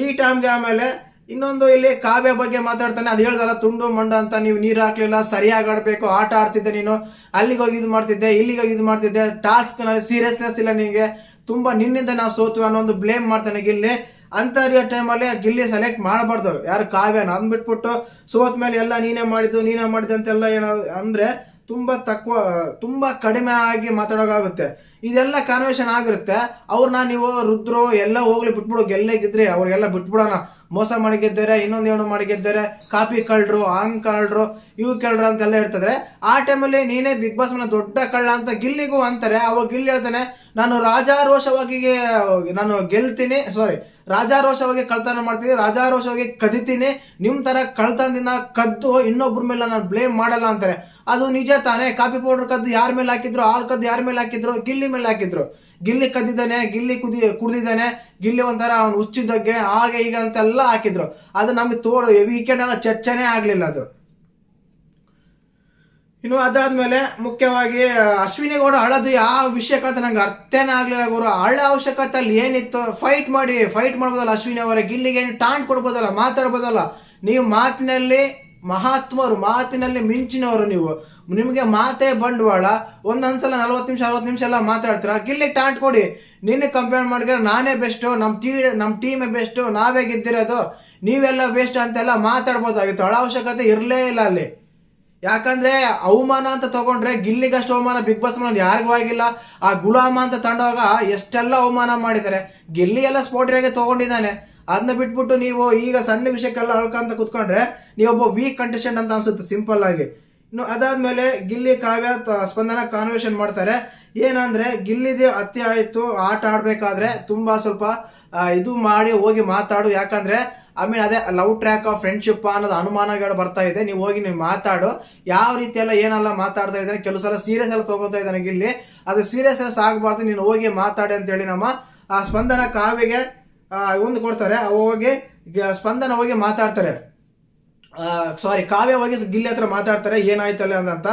ಈ ಟೈಮ್ಗೆ ಆಮೇಲೆ ಇನ್ನೊಂದು ಇಲ್ಲಿ ಕಾವ್ಯ ಬಗ್ಗೆ ಮಾತಾಡ್ತಾನೆ. ಅದು ಹೇಳ್ದಲ್ಲ, ತುಂಡು ಮಂಡ ಅಂತ, ನೀವು ನೀರು ಹಾಕ್ಲಿಲ್ಲ, ಸರಿಯಾಗಿ ಆಡ್ಬೇಕು, ಆಟ ಆಡ್ತಿದ್ದೆ ನೀನು, ಅಲ್ಲಿಗೆ ಹೋಗಿ ಇದು ಮಾಡ್ತಿದ್ದೆ, ಇಲ್ಲಿಗೆ ಹೋಗಿ ಇದು ಮಾಡ್ತಿದ್ದೆ, ಟಾಸ್ಕ್ ನಲ್ಲಿ ಸೀರಿಯಸ್ನೆಸ್ ಇಲ್ಲ ನಿನ್ಗೆ, ತುಂಬಾ ನಿನ್ನಿಂದ ನಾವು ಸೋತ್ವಿ ಅನ್ನೋ ಒಂದು ಬ್ಲೇಮ್ ಮಾಡ್ತಾನೆ ಗಿಲ್ಲಿ. ಅಂತ ಟೈಮಲ್ಲಿ ಗಿಲ್ಲಿ ಸೆಲೆಕ್ಟ್ ಮಾಡಬಾರ್ದು ಯಾರು ಕಾವ್ಯನ. ಅಂದ್ಬಿಟ್ಬಿಟ್ಟು ಸೋತ್ ಮೇಲೆ ಎಲ್ಲ ನೀನೇ ಮಾಡಿದ್ದು ಅಂತೆಲ್ಲ ಏನೋ ಅಂದ್ರೆ ತುಂಬಾ ಕಡಿಮೆ ಆಗಿ ಮಾತಾಡೋಕಾಗುತ್ತೆ. ಇದೆಲ್ಲ ಕಾನ್ವರ್ಸೇಷನ್ ಆಗಿರುತ್ತೆ. ಅವ್ರನ್ನ ನೀವು ರುದ್ರು ಎಲ್ಲ ಹೋಗ್ಲಿ ಬಿಟ್ಬಿಡು, ಗೆಲ್ಲೇಗಿದ್ರಿ ಅವ್ರಿಗೆಲ್ಲ ಬಿಟ್ಬಿಡೋಣ, ಮೋಸ ಮಾಡಿ ಗೆದ್ದಾರೆ, ಇನ್ನೊಂದೇನು ಮಾಡಿ ಗೆದ್ದಾರೆ, ಕಾಪಿ ಕಳ್ರು, ಹಂಗ್ ಕಳ್ರು, ಇವು ಕಳ್ರು ಅಂತೆಲ್ಲ ಇರ್ತದ್ರೆ, ಆ ಟೈಮಲ್ಲಿ ನೀನೇ ಬಿಗ್ ಬಾಸ್ ಮನೆ ದೊಡ್ಡ ಕಳ್ಳ ಅಂತ ಗಿಲ್ಲಿಗೂ ಅಂತಾರೆ. ಅವಾಗ ಗಿಲ್ಲಿ ಹೇಳ್ತಾನೆ, ನಾನು ರಾಜಾರೋಷವಾಗಿ ನಾನು ಗೆಲ್ತೀನಿ, ರಾಜಾರೋಷವಾಗಿ ಕಳ್ತನ ಮಾಡ್ತೀನಿ, ರಾಜಾರೋಷವಾಗಿ ಕದಿತೀನಿ, ನಿಮ್ ತರ ಕಳ್ತನದಿಂದ ಕದ್ದು ಇನ್ನೊಬ್ರ ಮೇಲೆ ನಾನು ಬ್ಲೇಮ್ ಮಾಡಲ್ಲ ಅಂತಾರೆ. ಅದು ನಿಜ ತಾನೇ? ಕಾಫಿ ಪೌಡರ್ ಕದ್ದು ಯಾರ ಮೇಲೆ ಹಾಕಿದ್ರು, ಹಾಲು ಕದ್ದು ಯಾರ ಮೇಲೆ ಹಾಕಿದ್ರು? ಗಿಲ್ಲಿ ಮೇಲೆ ಹಾಕಿದ್ರು. ಗಿಲ್ಲಿ ಕದ್ದಿದ್ದಾನೆ, ಗಿಲ್ಲಿ ಕುಡ್ದಿದ್ದಾನೆ, ಗಿಲ್ಲಿ ಒಂಥರ ಅವ್ನು ಹುಚ್ಚಿದ್ದಕ್ಕೆ ಹಾಗೆ ಈಗ ಅಂತೆಲ್ಲ ಹಾಕಿದ್ರು. ಅದು ನಮ್ಗೆ ವೀಕೆಂಡ್ ಎಲ್ಲ ಚರ್ಚೆನೇ ಆಗ್ಲಿಲ್ಲ ಅದು. ಇನ್ನು ಅದಾದ್ಮೇಲೆ ಮುಖ್ಯವಾಗಿ ಅಶ್ವಿನಿ ಗೌಡ ಅಳದು ಯಾವ ವಿಷಯಕ್ಕಂತ ನಂಗೆ ಅರ್ಥನೇ ಆಗ್ಲಿಲ್ಲ ಗುರು. ಹಳ್ಳ ಅವಶ್ಯಕತೆ ಅಲ್ಲಿ ಏನಿತ್ತು? ಫೈಟ್ ಮಾಡ್ಬೋದಲ್ಲ ಅಶ್ವಿನಿ ಅವರ, ಗಿಲ್ಲಿಗೆ ಟಾಂಟ್ ಕೊಡ್ಬೋದಲ್ಲ, ಮಾತಾಡ್ಬೋದಲ್ಲ. ನೀವು ಮಾತಿನಲ್ಲಿ ಮಹಾತ್ಮರು, ಮಾತಿನಲ್ಲಿ ಮಿಂಚಿನವರು. ನಿಮಗೆ ಮಾತೇ ಬಂಡವಾಳ. ಒಂದೊಂದ್ಸಲ 40 ನಿಮಿಷ ಎಲ್ಲ ಮಾತಾಡ್ತೀರಾ. ಗಿಲ್ಲಿಗೆ ಟಾಂಟ್ ಕೊಡಿ. ನಿನ್ನೆ ಕಂಪೇರ್ ಮಾಡಿದ್ರೆ ನಾನೇ ಬೆಸ್ಟ್, ನಮ್ ಟೀಮೇ ಬೆಸ್ಟ್, ನಾವೇ ಗೆದ್ದಿರೋದು, ನೀವೆಲ್ಲ ವೇಸ್ಟ್ ಅಂತೆಲ್ಲ ಮಾತಾಡ್ಬೋದಾಗಿತ್ತು. ಹಳ ಅವಶ್ಯಕತೆ ಇರಲೇ ಇಲ್ಲ ಅಲ್ಲಿ. ಯಾಕಂದ್ರೆ ಅವಮಾನ ಅಂತ ತಗೊಂಡ್ರೆ ಗಿಲ್ಲಿಗಷ್ಟು ಅವಮಾನ ಬಿಗ್ ಬಾಸ್ ಮನೆ ಯಾರಿಗೂ ಆಗಿಲ್ಲ. ಆ ಗುಲಾಮ ಅಂತ ತಂಡವಾಗ ಎಷ್ಟೆಲ್ಲ ಅವಮಾನ ಮಾಡಿದ್ದಾರೆ. ಗಿಲ್ಲಿ ಎಲ್ಲ ಸ್ಪೋರ್ಟಿಯಾಗಿ ತಗೊಂಡಿದ್ದಾನೆ. ಅದನ್ನ ಬಿಟ್ಬಿಟ್ಟು ನೀವು ಈಗ ಸಣ್ಣ ವಿಷಯಕ್ಕೆಲ್ಲ ಅಳ್ಕಂತ ಕುತ್ಕೊಂಡ್ರೆ ನೀವೊಬ್ಬ ವೀಕ್ ಕಂಟೆಸ್ಟೆಂಟ್ ಅಂತ ಅನ್ಸುತ್ತೆ ಸಿಂಪಲ್ ಆಗಿ. ಇನ್ನು ಅದಾದ್ಮೇಲೆ ಗಿಲ್ಲಿ ಕಾವ್ಯ ಸ್ಪಂದನ ಕಾನ್ವರ್ಸೇಷನ್ ಮಾಡ್ತಾರೆ. ಏನಂದ್ರೆ ಗಿಲ್ಲಿದೆ ಹತ್ಯೆ ಆಯ್ತು, ಆಟ ಆಡ್ಬೇಕಾದ್ರೆ ತುಂಬಾ ಸ್ವಲ್ಪ ಇದು ಮಾಡಿ ಹೋಗಿ ಮಾತಾಡು. ಯಾಕಂದ್ರೆ ಅದೇ ಲವ್ ಟ್ರ್ಯಾಕ್ ಆಫ್ ಫ್ರೆಂಡ್ಶಿಪ್ ಅನ್ನೋದು ಅನುಮಾನಗಳು ಬರ್ತಾ ಇದೆ. ನೀವು ಹೋಗಿ ನೀವು ಮಾತಾಡು, ಯಾವ ರೀತಿ ಎಲ್ಲ ಏನೆಲ್ಲ ಮಾತಾಡ್ತಾ ಇದ್ದಾನೆ, ಕೆಲವು ಸಲ ಸೀರಿಯಸ್ ಎಲ್ಲ ತಗೋತಾ ಇದ್ದಾನೆ ಗಿಲ್ಲಿ. ಅದು ಸೀರಿಯಸ್ ಆಗಬಾರ್ದು, ನೀನು ಹೋಗಿ ಮಾತಾಡಿ ಅಂತೇಳಿ ನಮ್ಮ ಸ್ಪಂದನ ಕಾವ್ಯಗೆ ಒಂದು ಕೊಡ್ತಾರೆ. ಹೋಗಿ ಸ್ಪಂದನ ಹೋಗಿ ಮಾತಾಡ್ತಾರೆ, ಕಾವ್ಯ ಹೋಗಿ ಗಿಲ್ಲಿ ಹತ್ರ ಮಾತಾಡ್ತಾರೆ ಏನಾಯ್ತಲ್ಲ ಅಂತ.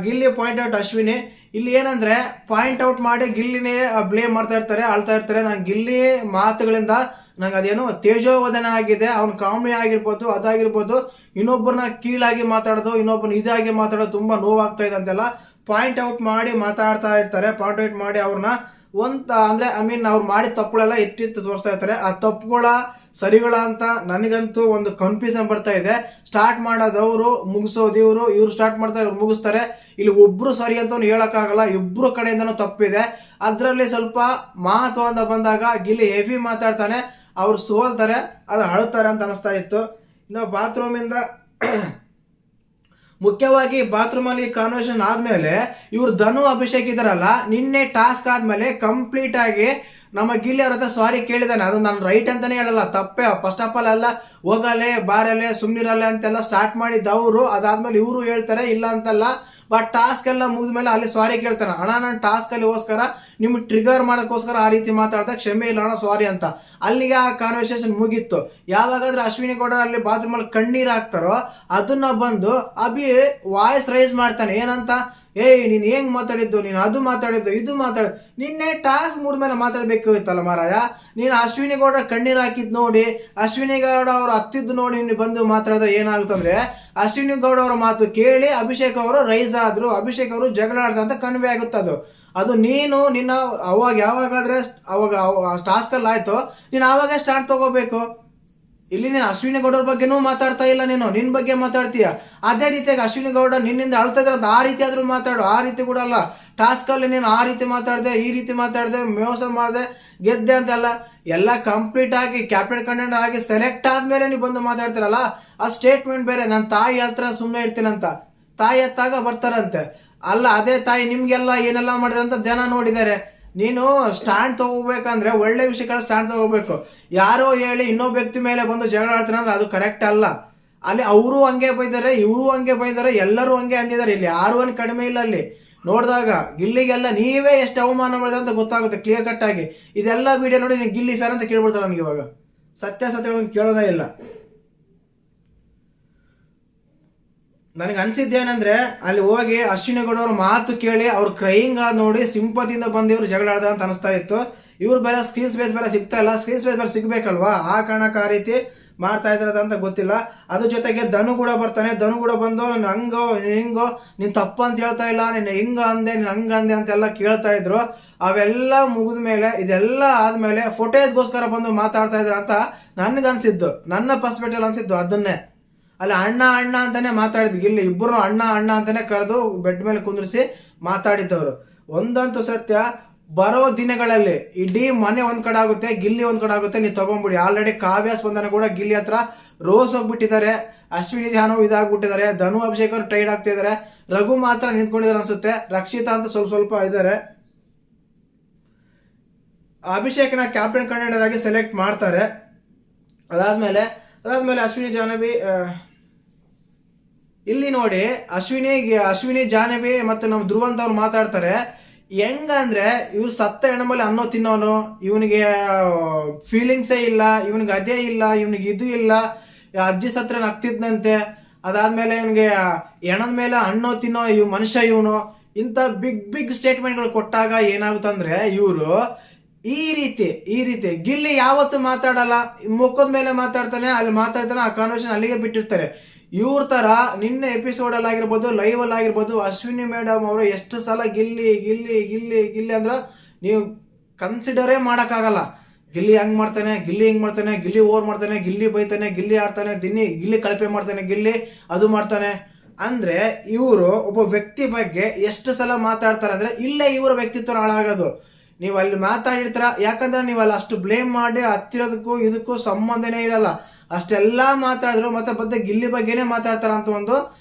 Gilli point out Ashwini. ಇಲ್ಲಿ ಏನಂದ್ರೆ ಪಾಯಿಂಟ್ ಔಟ್ ಮಾಡಿ ಗಿಲ್ಲಿನೇ ಬ್ಲೇಮ್ ಮಾಡ್ತಾ ಇರ್ತಾರೆ, ಆಳ್ತಾ ಇರ್ತಾರೆ. ನಾನು ಗಿಲ್ಲಿ ಮಾತುಗಳಿಂದ ನಂಗೆ ಅದೇನು ತೇಜೋವಧನ ಆಗಿದೆ. ಅವ್ನ ಕಾಮಿಡಿ ಆಗಿರ್ಬೋದು, ಅದಾಗಿರ್ಬೋದು, ಇನ್ನೊಬ್ಬರನ್ನ ಕೀಳಾಗಿ ಮಾತಾಡೋದು, ಇನ್ನೊಬ್ಬನ ಇದಾಗಿ ಮಾತಾಡೋದು ತುಂಬಾ ನೋವಾಗ್ತಾ ಇದೆ ಅಂತೆಲ್ಲ ಪಾಯಿಂಟ್ ಔಟ್ ಮಾಡಿ ಮಾತಾಡ್ತಾ ಇರ್ತಾರೆ. ಪಾಯಿಂಟ್ ಔಟ್ ಮಾಡಿ ಅವ್ರನ್ನ ಅಂದ್ರೆ ಅವ್ರು ಮಾಡಿದ ತಪ್ಪುಗಳೆಲ್ಲ ಎತ್ತಿತ್ತು ತೋರಿಸ್ತಾ ಇರ್ತಾರೆ. ಆ ತಪ್ಪುಗಳ ಸರಿಗಳ ಅಂತ ನನಗಂತೂ ಒಂದು ಕನ್ಫ್ಯೂಷನ್ ಬರ್ತಾ ಇದೆ. ಸ್ಟಾರ್ಟ್ ಮಾಡೋದವ್ರು, ಮುಗಿಸೋದು ಇವ್ರು ಸ್ಟಾರ್ಟ್ ಮಾಡ್ತಾರೆ, ಇವ್ರು ಮುಗಿಸ್ತಾರೆ. ಇಲ್ಲಿ ಒಬ್ರು ಸರಿ ಅಂತ ಹೇಳಕ್ಕಾಗಲ್ಲ, ಇಬ್ರು ಕಡೆಯಿಂದನೂ ತಪ್ಪಿದೆ. ಅದ್ರಲ್ಲಿ ಸ್ವಲ್ಪ ಮಾತು ಅಂತ ಬಂದಾಗ ಗಿಲ್ಲಿ ಹೆವಿ ಮಾತಾಡ್ತಾನೆ, ಅವ್ರು ಸೋಲ್ತಾರೆ, ಅದು ಅಳ್ತಾರೆ ಅಂತ ಅನಿಸ್ತಾ ಇತ್ತು. ಇನ್ನು ಬಾತ್ರೂಮಿಂದ ಮುಖ್ಯವಾಗಿ ಬಾತ್ರೂಮ್ ಅಲ್ಲಿ ಕಾನ್ವರ್ಸೇಷನ್ ಆದ್ಮೇಲೆ ಇವ್ರು ಧನು ಅಭಿಷೇಕ್ ಇದಾರಲ್ಲ, ನಿನ್ನೆ ಟಾಸ್ಕ್ ಆದ್ಮೇಲೆ ಕಂಪ್ಲೀಟ್ ಆಗಿ ನಮ್ಮ ಗಿಲ್ಲಿ ಅವ್ರ ಹತ್ರ ಸಾರಿ ಕೇಳಿದಾನೆ. ಅದು ನಾನು ರೈಟ್ ಅಂತಾನೆ ಹೇಳಲ್ಲ, ತಪ್ಪೆ. ಫಸ್ಟ್ ಆಫ್ ಆಲ್ ಎಲ್ಲ ಹೋಗಲೆ ಬಾರಲೆ ಸುಮ್ನಿರಲೆ ಅಂತೆಲ್ಲ ಸ್ಟಾರ್ಟ್ ಮಾಡಿದ್ದವ್ರು. ಅದಾದ್ಮೇಲೆ ಇವರು ಹೇಳ್ತಾರೆ ಇಲ್ಲ ಅಂತಲ್ಲ. ಬಟ್ ಟಾಸ್ಕ್ ಎಲ್ಲ ಮುಗಿದ್ಮೇಲೆ ಅಲ್ಲಿ ಸಾರಿ ಕೇಳ್ತಾನೆ, ಅಣ್ಣ ನಾನು ಟಾಸ್ಕ್ ಅಲ್ಲಿಗೋಸ್ಕರ ನಿಮ್ಗೆ ಟ್ರಿಗರ್ ಮಾಡೋಕ್ಕೋಸ್ಕರ ಆ ರೀತಿ ಮಾತಾಡ್ದ, ಕ್ಷಮೆ ಇಲ್ಲ ಅಣ್ಣ ಸಾರಿ ಅಂತ. ಅಲ್ಲಿಗೆ ಆ ಕಾನ್ವರ್ಸೇಷನ್ ಮುಗೀತು. ಯಾವಾಗಾದ್ರೂ ಅಶ್ವಿನಿ ಗೌಡ ಅಲ್ಲಿ ಬಾತ್ರೂಮ್ ಅಲ್ಲಿ ಕಣ್ಣೀರ್ ಹಾಕ್ತಾರೋ ಅದನ್ನ ಬಂದು ಅಭಿ ವಾಯ್ಸ್ ರೈಸ್ ಮಾಡ್ತಾನೆ. ಏನಂತ, ನೀನ್ ಹೆಂಗ್ ಮಾತಾಡಿದ್ದು, ನೀನ್ ಅದು ಮಾತಾಡಿದ್ದು, ಇದು ನಿನ್ನೆ ಟಾಸ್ಕ್ ಮುಗಿದ್ಮೇಲೆ ಮಾತಾಡ್ಬೇಕು ಇತ್ತಲ್ಲ ಮಾರಾಯ. ನೀನು ಅಶ್ವಿನಿ ಗೌಡ ಕಣ್ಣೀರ್ ಹಾಕಿದ್ ನೋಡಿ, ಅಶ್ವಿನಿ ಗೌಡ ಅವ್ರು ಹತ್ತಿದ್ದು ನೋಡಿ ನೀನು ಬಂದು ಮಾತಾಡಿದ್ರೆ ಏನಾಗುತ್ತಂದ್ರೆ, ಅಶ್ವಿನಿ ಗೌಡ ಅವರ ಮಾತು ಕೇಳಿ ಅಭಿಷೇಕ್ ಅವರು ರೈಸ್ ಆದ್ರು, ಅಭಿಷೇಕ್ ಅವರು ಜಗಳ ಆಡ್ದಂತ ಕನ್ವೆ ಆಗುತ್ತೆ. ಅದು ನೀನು ನಿನ್ನ ಅವಾಗ ಯಾವಾಗಾದ್ರೆ ಅವಾಗ ಟಾಸ್ಕ್ ಅಲ್ಲಿ ಆಯ್ತು, ನೀನು ಆವಾಗ ಸ್ಟಾರ್ಟ್ ತಗೋಬೇಕು. ಇಲ್ಲಿ ನೀನು ಅಶ್ವಿನಿ ಗೌಡರ ಬಗ್ಗೆನೂ ಮಾತಾಡ್ತಾ ಇಲ್ಲ, ನೀನು ನಿನ್ ಬಗ್ಗೆ ಮಾತಾಡ್ತೀಯ. ಅದೇ ರೀತಿಯಾಗಿ ಅಶ್ವಿನಿ ಗೌಡ ನಿನ್ನಿಂದ ಅಳ್ತಾ ಇದ್ರ ಆ ರೀತಿ ಆದ್ರೂ ಮಾತಾಡು. ಆ ರೀತಿ ಕೂಡ ಅಲ್ಲ, ಟಾಸ್ಕ್ ಅಲ್ಲಿ ನೀನು ಆ ರೀತಿ ಮಾತಾಡ್ದೆ, ಈ ರೀತಿ ಮಾತಾಡ್ದೆ, ಮೋಸ ಮಾಡ್ದೆ, ಗೆದ್ದೆ ಅಂತೆಲ್ಲ ಎಲ್ಲ ಕಂಪ್ಲೀಟ್ ಆಗಿ ಕ್ಯಾಪ್ಟನ್ ಕಂಟೆಂಡರ್ ಆಗಿ ಸೆಲೆಕ್ಟ್ ಆದ್ಮೇಲೆ ನೀವು ಬಂದು ಮಾತಾಡ್ತಿರಲ್ಲ, ಆ ಸ್ಟೇಟ್ಮೆಂಟ್ ಬೇರೆ. ನನ್ನ ತಾಯಿ ಹತ್ರ ಸುಮ್ಮನೆ ಇರ್ತೀನಂತ, ತಾಯಿ ಹತ್ತಾಗ ಬರ್ತಾರಂತೆ. ಅಲ್ಲ, ಅದೇ ತಾಯಿ ನಿಮ್ಗೆಲ್ಲ ಏನೆಲ್ಲ ಮಾಡಿದ್ರಂತ ಜನ ನೋಡಿದ್ದಾರೆ. ನೀನು ಸ್ಟ್ಯಾಂಡ್ ತಗೋಬೇಕಂದ್ರೆ ಒಳ್ಳೆ ವಿಷಯಗಳ ಸ್ಟ್ಯಾಂಡ್ ತಗೋಬೇಕು. ಯಾರೋ ಹೇಳಿ ಇನ್ನೊಬ್ಬ ವ್ಯಕ್ತಿ ಮೇಲೆ ಬಂದು ಜಗಳ ಆಡ್ತಾನೆ ಅಂದ್ರೆ ಅದು ಕರೆಕ್ಟ್ ಅಲ್ಲ. ಅಲ್ಲಿ ಅವರು ಹಂಗೆ ಬೈದಾರೆ, ಇವರು ಹಂಗೆ ಬೈದಾರೆ, ಎಲ್ಲರೂ ಹಂಗೆ ಅಂದಿದ್ದಾರೆ. ಇಲ್ಲಿ ಯಾರು ಒಂದು ಕಡಿಮೆ ಇಲ್ಲ. ಅಲ್ಲಿ ನೋಡಿದಾಗ ಗಿಲ್ಲಿಗೆಲ್ಲ ನೀವೇ ಎಷ್ಟು ಅವಮಾನ ಮಾಡಿದ್ರೆ ಅಂತ ಗೊತ್ತಾಗುತ್ತೆ ಕ್ಲಿಯರ್ ಕಟ್ ಆಗಿ. ಇದೆಲ್ಲ ವಿಡಿಯೋ ನೋಡಿ ನೀನು ಗಿಲ್ಲಿ ಫ್ಯಾನ್ ಅಂತ ಕೇಳ್ಬಿಡ್ತಾರೆ ನನಗೆ. ಇವಾಗ ಸತ್ಯಗಳನ್ನು ಕೇಳೋದೇ ಇಲ್ಲ. ನನಗೆ ಅನ್ಸಿದ್ದೇನಂದ್ರೆ ಅಲ್ಲಿ ಹೋಗಿ ಅಶ್ವಿನಿ ಗೌಡ ಅವ್ರ ಮಾತು ಕೇಳಿ ಅವ್ರು ಕ್ರೈಯಿಂಗ್ ನೋಡಿ ಸಿಂಪತಿಯಿಂದ ಬಂದು ಇವ್ರು ಜಗಳ ಆಡ್ದ ಅಂತ ಅನಿಸ್ತಾ ಇತ್ತು. ಇವ್ರು ಬೇರೆ ಸ್ಕ್ರೀನ್ ಸ್ಪೇಸ್ ಬೇರೆ ಸಿಗ್ತಾ ಇಲ್ಲ, ಸ್ಕ್ರೀನ್ ಸ್ಪೇಸ್ ಬೇರೆ ಸಿಗ್ಬೇಕಲ್ವಾ, ಆ ಕಾರಣಕ್ಕೆ ಆ ರೀತಿ ಮಾಡ್ತಾ ಇದ್ರದ ಅಂತ ಗೊತ್ತಿಲ್ಲ. ಅದ್ರ ಜೊತೆಗೆ ಧನು ಕೂಡ ಬರ್ತಾನೆ. ಧನು ಕೂಡ ಬಂದು ನಾನು ಹಂಗೋ ಹಿಂಗೋ, ನೀನ್ ತಪ್ಪ ಅಂತ ಹೇಳ್ತಾ ಇಲ್ಲ, ನೀನ್ ಹಿಂಗ ಅಂದೆ, ನೀನ್ ಹಂಗ ಅಂದೆ ಅಂತೆಲ್ಲ ಕೇಳ್ತಾ ಇದ್ರು. ಅವೆಲ್ಲ ಮುಗಿದ ಮೇಲೆ ಇದೆಲ್ಲ ಆದ್ಮೇಲೆ ಫೋಟೇಜ್ಗೋಸ್ಕರ ಬಂದು ಮಾತಾಡ್ತಾ ಇದ್ರ ಅಂತ ನನ್ಗನ್ಸಿದ್ದು, ನನ್ನ ಪರ್ಸ್ಪೆಕ್ಟಿವ್ ಅನ್ಸಿದ್ದು ಅದನ್ನೇ. ಅಲ್ಲಿ ಅಣ್ಣ ಅಣ್ಣ ಅಂತಾನೆ ಮಾತಾಡಿದ್ ಗಿಲ್ಲಿ, ಇಬ್ಬರು ಅಣ್ಣ ಅಣ್ಣ ಅಂತಾನೆ ಕರೆದು ಬೆಡ್ ಮೇಲೆ ಕುಂದ್ರಿಸಿ ಮಾತಾಡಿದ್ದವ್ರು. ಒಂದಂತೂ ಸತ್ಯ, ಬರೋ ದಿನಗಳಲ್ಲಿ ಇಡೀ ಮನೆ ಒಂದ್ ಕಡೆ ಆಗುತ್ತೆ, ಗಿಲ್ಲಿ ಒಂದ್ ಕಡೆ ಆಗುತ್ತೆ, ನೀವು ತಗೊಂಡ್ಬಿಡಿ. ಆಲ್ರೆಡಿ ಕಾವ್ಯ ಸ್ಪಂದನ ಕೂಡ ಗಿಲ್ಲಿ ಹತ್ರ ರೋಸ್ ಹೋಗ್ಬಿಟ್ಟಿದ್ದಾರೆ, ಅಶ್ವಿನಿ ಜಾನು ಇದಾಗ್ಬಿಟ್ಟಿದ್ದಾರೆ, ಧನು ಅಭಿಷೇಕ್ ಅವರು ಟೈಡ್ ಆಗ್ತಿದ್ದಾರೆ, ರಘು ಮಾತ್ರ ನಿಂತ್ಕೊಂಡಿದ್ದಾರೆ ಅನ್ಸುತ್ತೆ, ರಕ್ಷಿತಾ ಅಂತ ಸ್ವಲ್ಪ ಇದ್ದಾರೆ. ಅಭಿಷೇಕ್ನ ಕ್ಯಾಪ್ಟನ್ ಕಂಟೆಂಡರ್ ಆಗಿ ಸೆಲೆಕ್ಟ್ ಮಾಡ್ತಾರೆ. ಅದಾದ್ಮೇಲೆ ಅಶ್ವಿನಿ ಜಾಹ್ನವಿ, ಇಲ್ಲಿ ನೋಡಿ ಅಶ್ವಿನಿ ಜಾಹ್ನವಿ ಮತ್ತು ನಮ್ಮ ಧ್ರುವಂತ್ ಅವ್ರು ಮಾತಾಡ್ತಾರೆ. ಹೆಂಗಂದ್ರೆ ಇವ್ರು ಸತ್ತ ಹೆಣ್ಮಲ್ಲಿ ಅನ್ನೋ ತಿನ್ನೋನು, ಇವನಿಗೆ ಫೀಲಿಂಗ್ಸೇ ಇಲ್ಲ, ಇವನಿಗೆ ಅದೇ ಇಲ್ಲ, ಇವನಿಗೆ ಇದು ಇಲ್ಲ, ಅಜ್ಜಿ ಸತ್ರ ನಗ್ತಿದ್ದಂತೆ, ಅದಾದ್ಮೇಲೆ ಇವನಿಗೆ ಹೆಣದ ಮೇಲೆ ಹಣ್ಣು ತಿನ್ನೋ ಮನುಷ್ಯ ಇವನು, ಇಂಥ ಬಿಗ್ ಸ್ಟೇಟ್ಮೆಂಟ್ಗಳು ಕೊಟ್ಟಾಗ ಏನಾಗುತ್ತಂದ್ರೆ ಇವರು ಈ ರೀತಿ ಗಿಲ್ಲಿ ಯಾವತ್ತು ಮಾತಾಡಲ್ಲ, ಮುಖದ ಮೇಲೆ ಮಾತಾಡ್ತಾನೆ, ಅಲ್ಲಿ ಮಾತಾಡ್ತಾನೆ, ಆ ಕಾನ್ವರ್ಸೇಷನ್ ಅಲ್ಲಿಗೆ ಬಿಟ್ಟಿರ್ತಾರೆ. ಇವ್ರ ತರ ನಿನ್ನೆ ಎಪಿಸೋಡ್ ಅಲ್ಲಿ ಆಗಿರ್ಬೋದು, ಲೈವ್ ಅಲ್ಲಿ ಆಗಿರ್ಬೋದು, ಅಶ್ವಿನಿ ಮೇಡಮ್ ಅವರು ಎಷ್ಟು ಸಲ ಗಿಲ್ಲಿ ಗಿಲ್ಲಿ ಗಿಲ್ಲಿ ಗಿಲ್ಲಿ ಅಂದ್ರ ನೀವು ಕನ್ಸಿಡರೇ ಮಾಡಕ್ಕಾಗಲ್ಲ. ಗಿಲ್ಲಿ ಹಂಗ್ ಮಾಡ್ತಾನೆ, ಗಿಲ್ಲಿ ಹಿಂಗ್ ಮಾಡ್ತಾನೆ, ಗಿಲ್ಲಿ ಓವರ್ ಮಾಡ್ತಾನೆ, ಗಿಲ್ಲಿ ಬೈತಾನೆ, ಗಿಲ್ಲಿ ಆಡ್ತಾನೆ, ಗಿಲ್ಲಿ ಕಳಪೆ ಮಾಡ್ತಾನೆ, ಗಿಲ್ಲಿ ಅದು ಮಾಡ್ತಾನೆ ಅಂದ್ರೆ ಇವರು ಒಬ್ಬ ವ್ಯಕ್ತಿ ಬಗ್ಗೆ ಎಷ್ಟು ಸಲ ಮಾತಾಡ್ತಾರೆ ಅಂದ್ರೆ ಇಲ್ಲೇ ಇವರ ವ್ಯಕ್ತಿತ್ವ ಹಾಳಾಗೋದು. ನೀವು ಅಲ್ಲಿ ಮಾತಾಡಿರ್ತಾರ, ಯಾಕಂದ್ರೆ ನೀವು ಅಲ್ಲಿ ಅಷ್ಟು ಬ್ಲೇಮ್ ಮಾಡಿ ಹತ್ತಿರೋದಕ್ಕೂ ಇದಕ್ಕೂ ಸಂಬಂಧನೇ ಇರಲ್ಲ. ಅಷ್ಟೆಲ್ಲಾ ಮಾತಾಡಿದ್ರು ಮತ್ತೆ ಗಿಲ್ಲಿ ಬಗ್ಗೆನೇ ಮಾತಾಡ್ತಾರ ಅಂತ ಒಂದು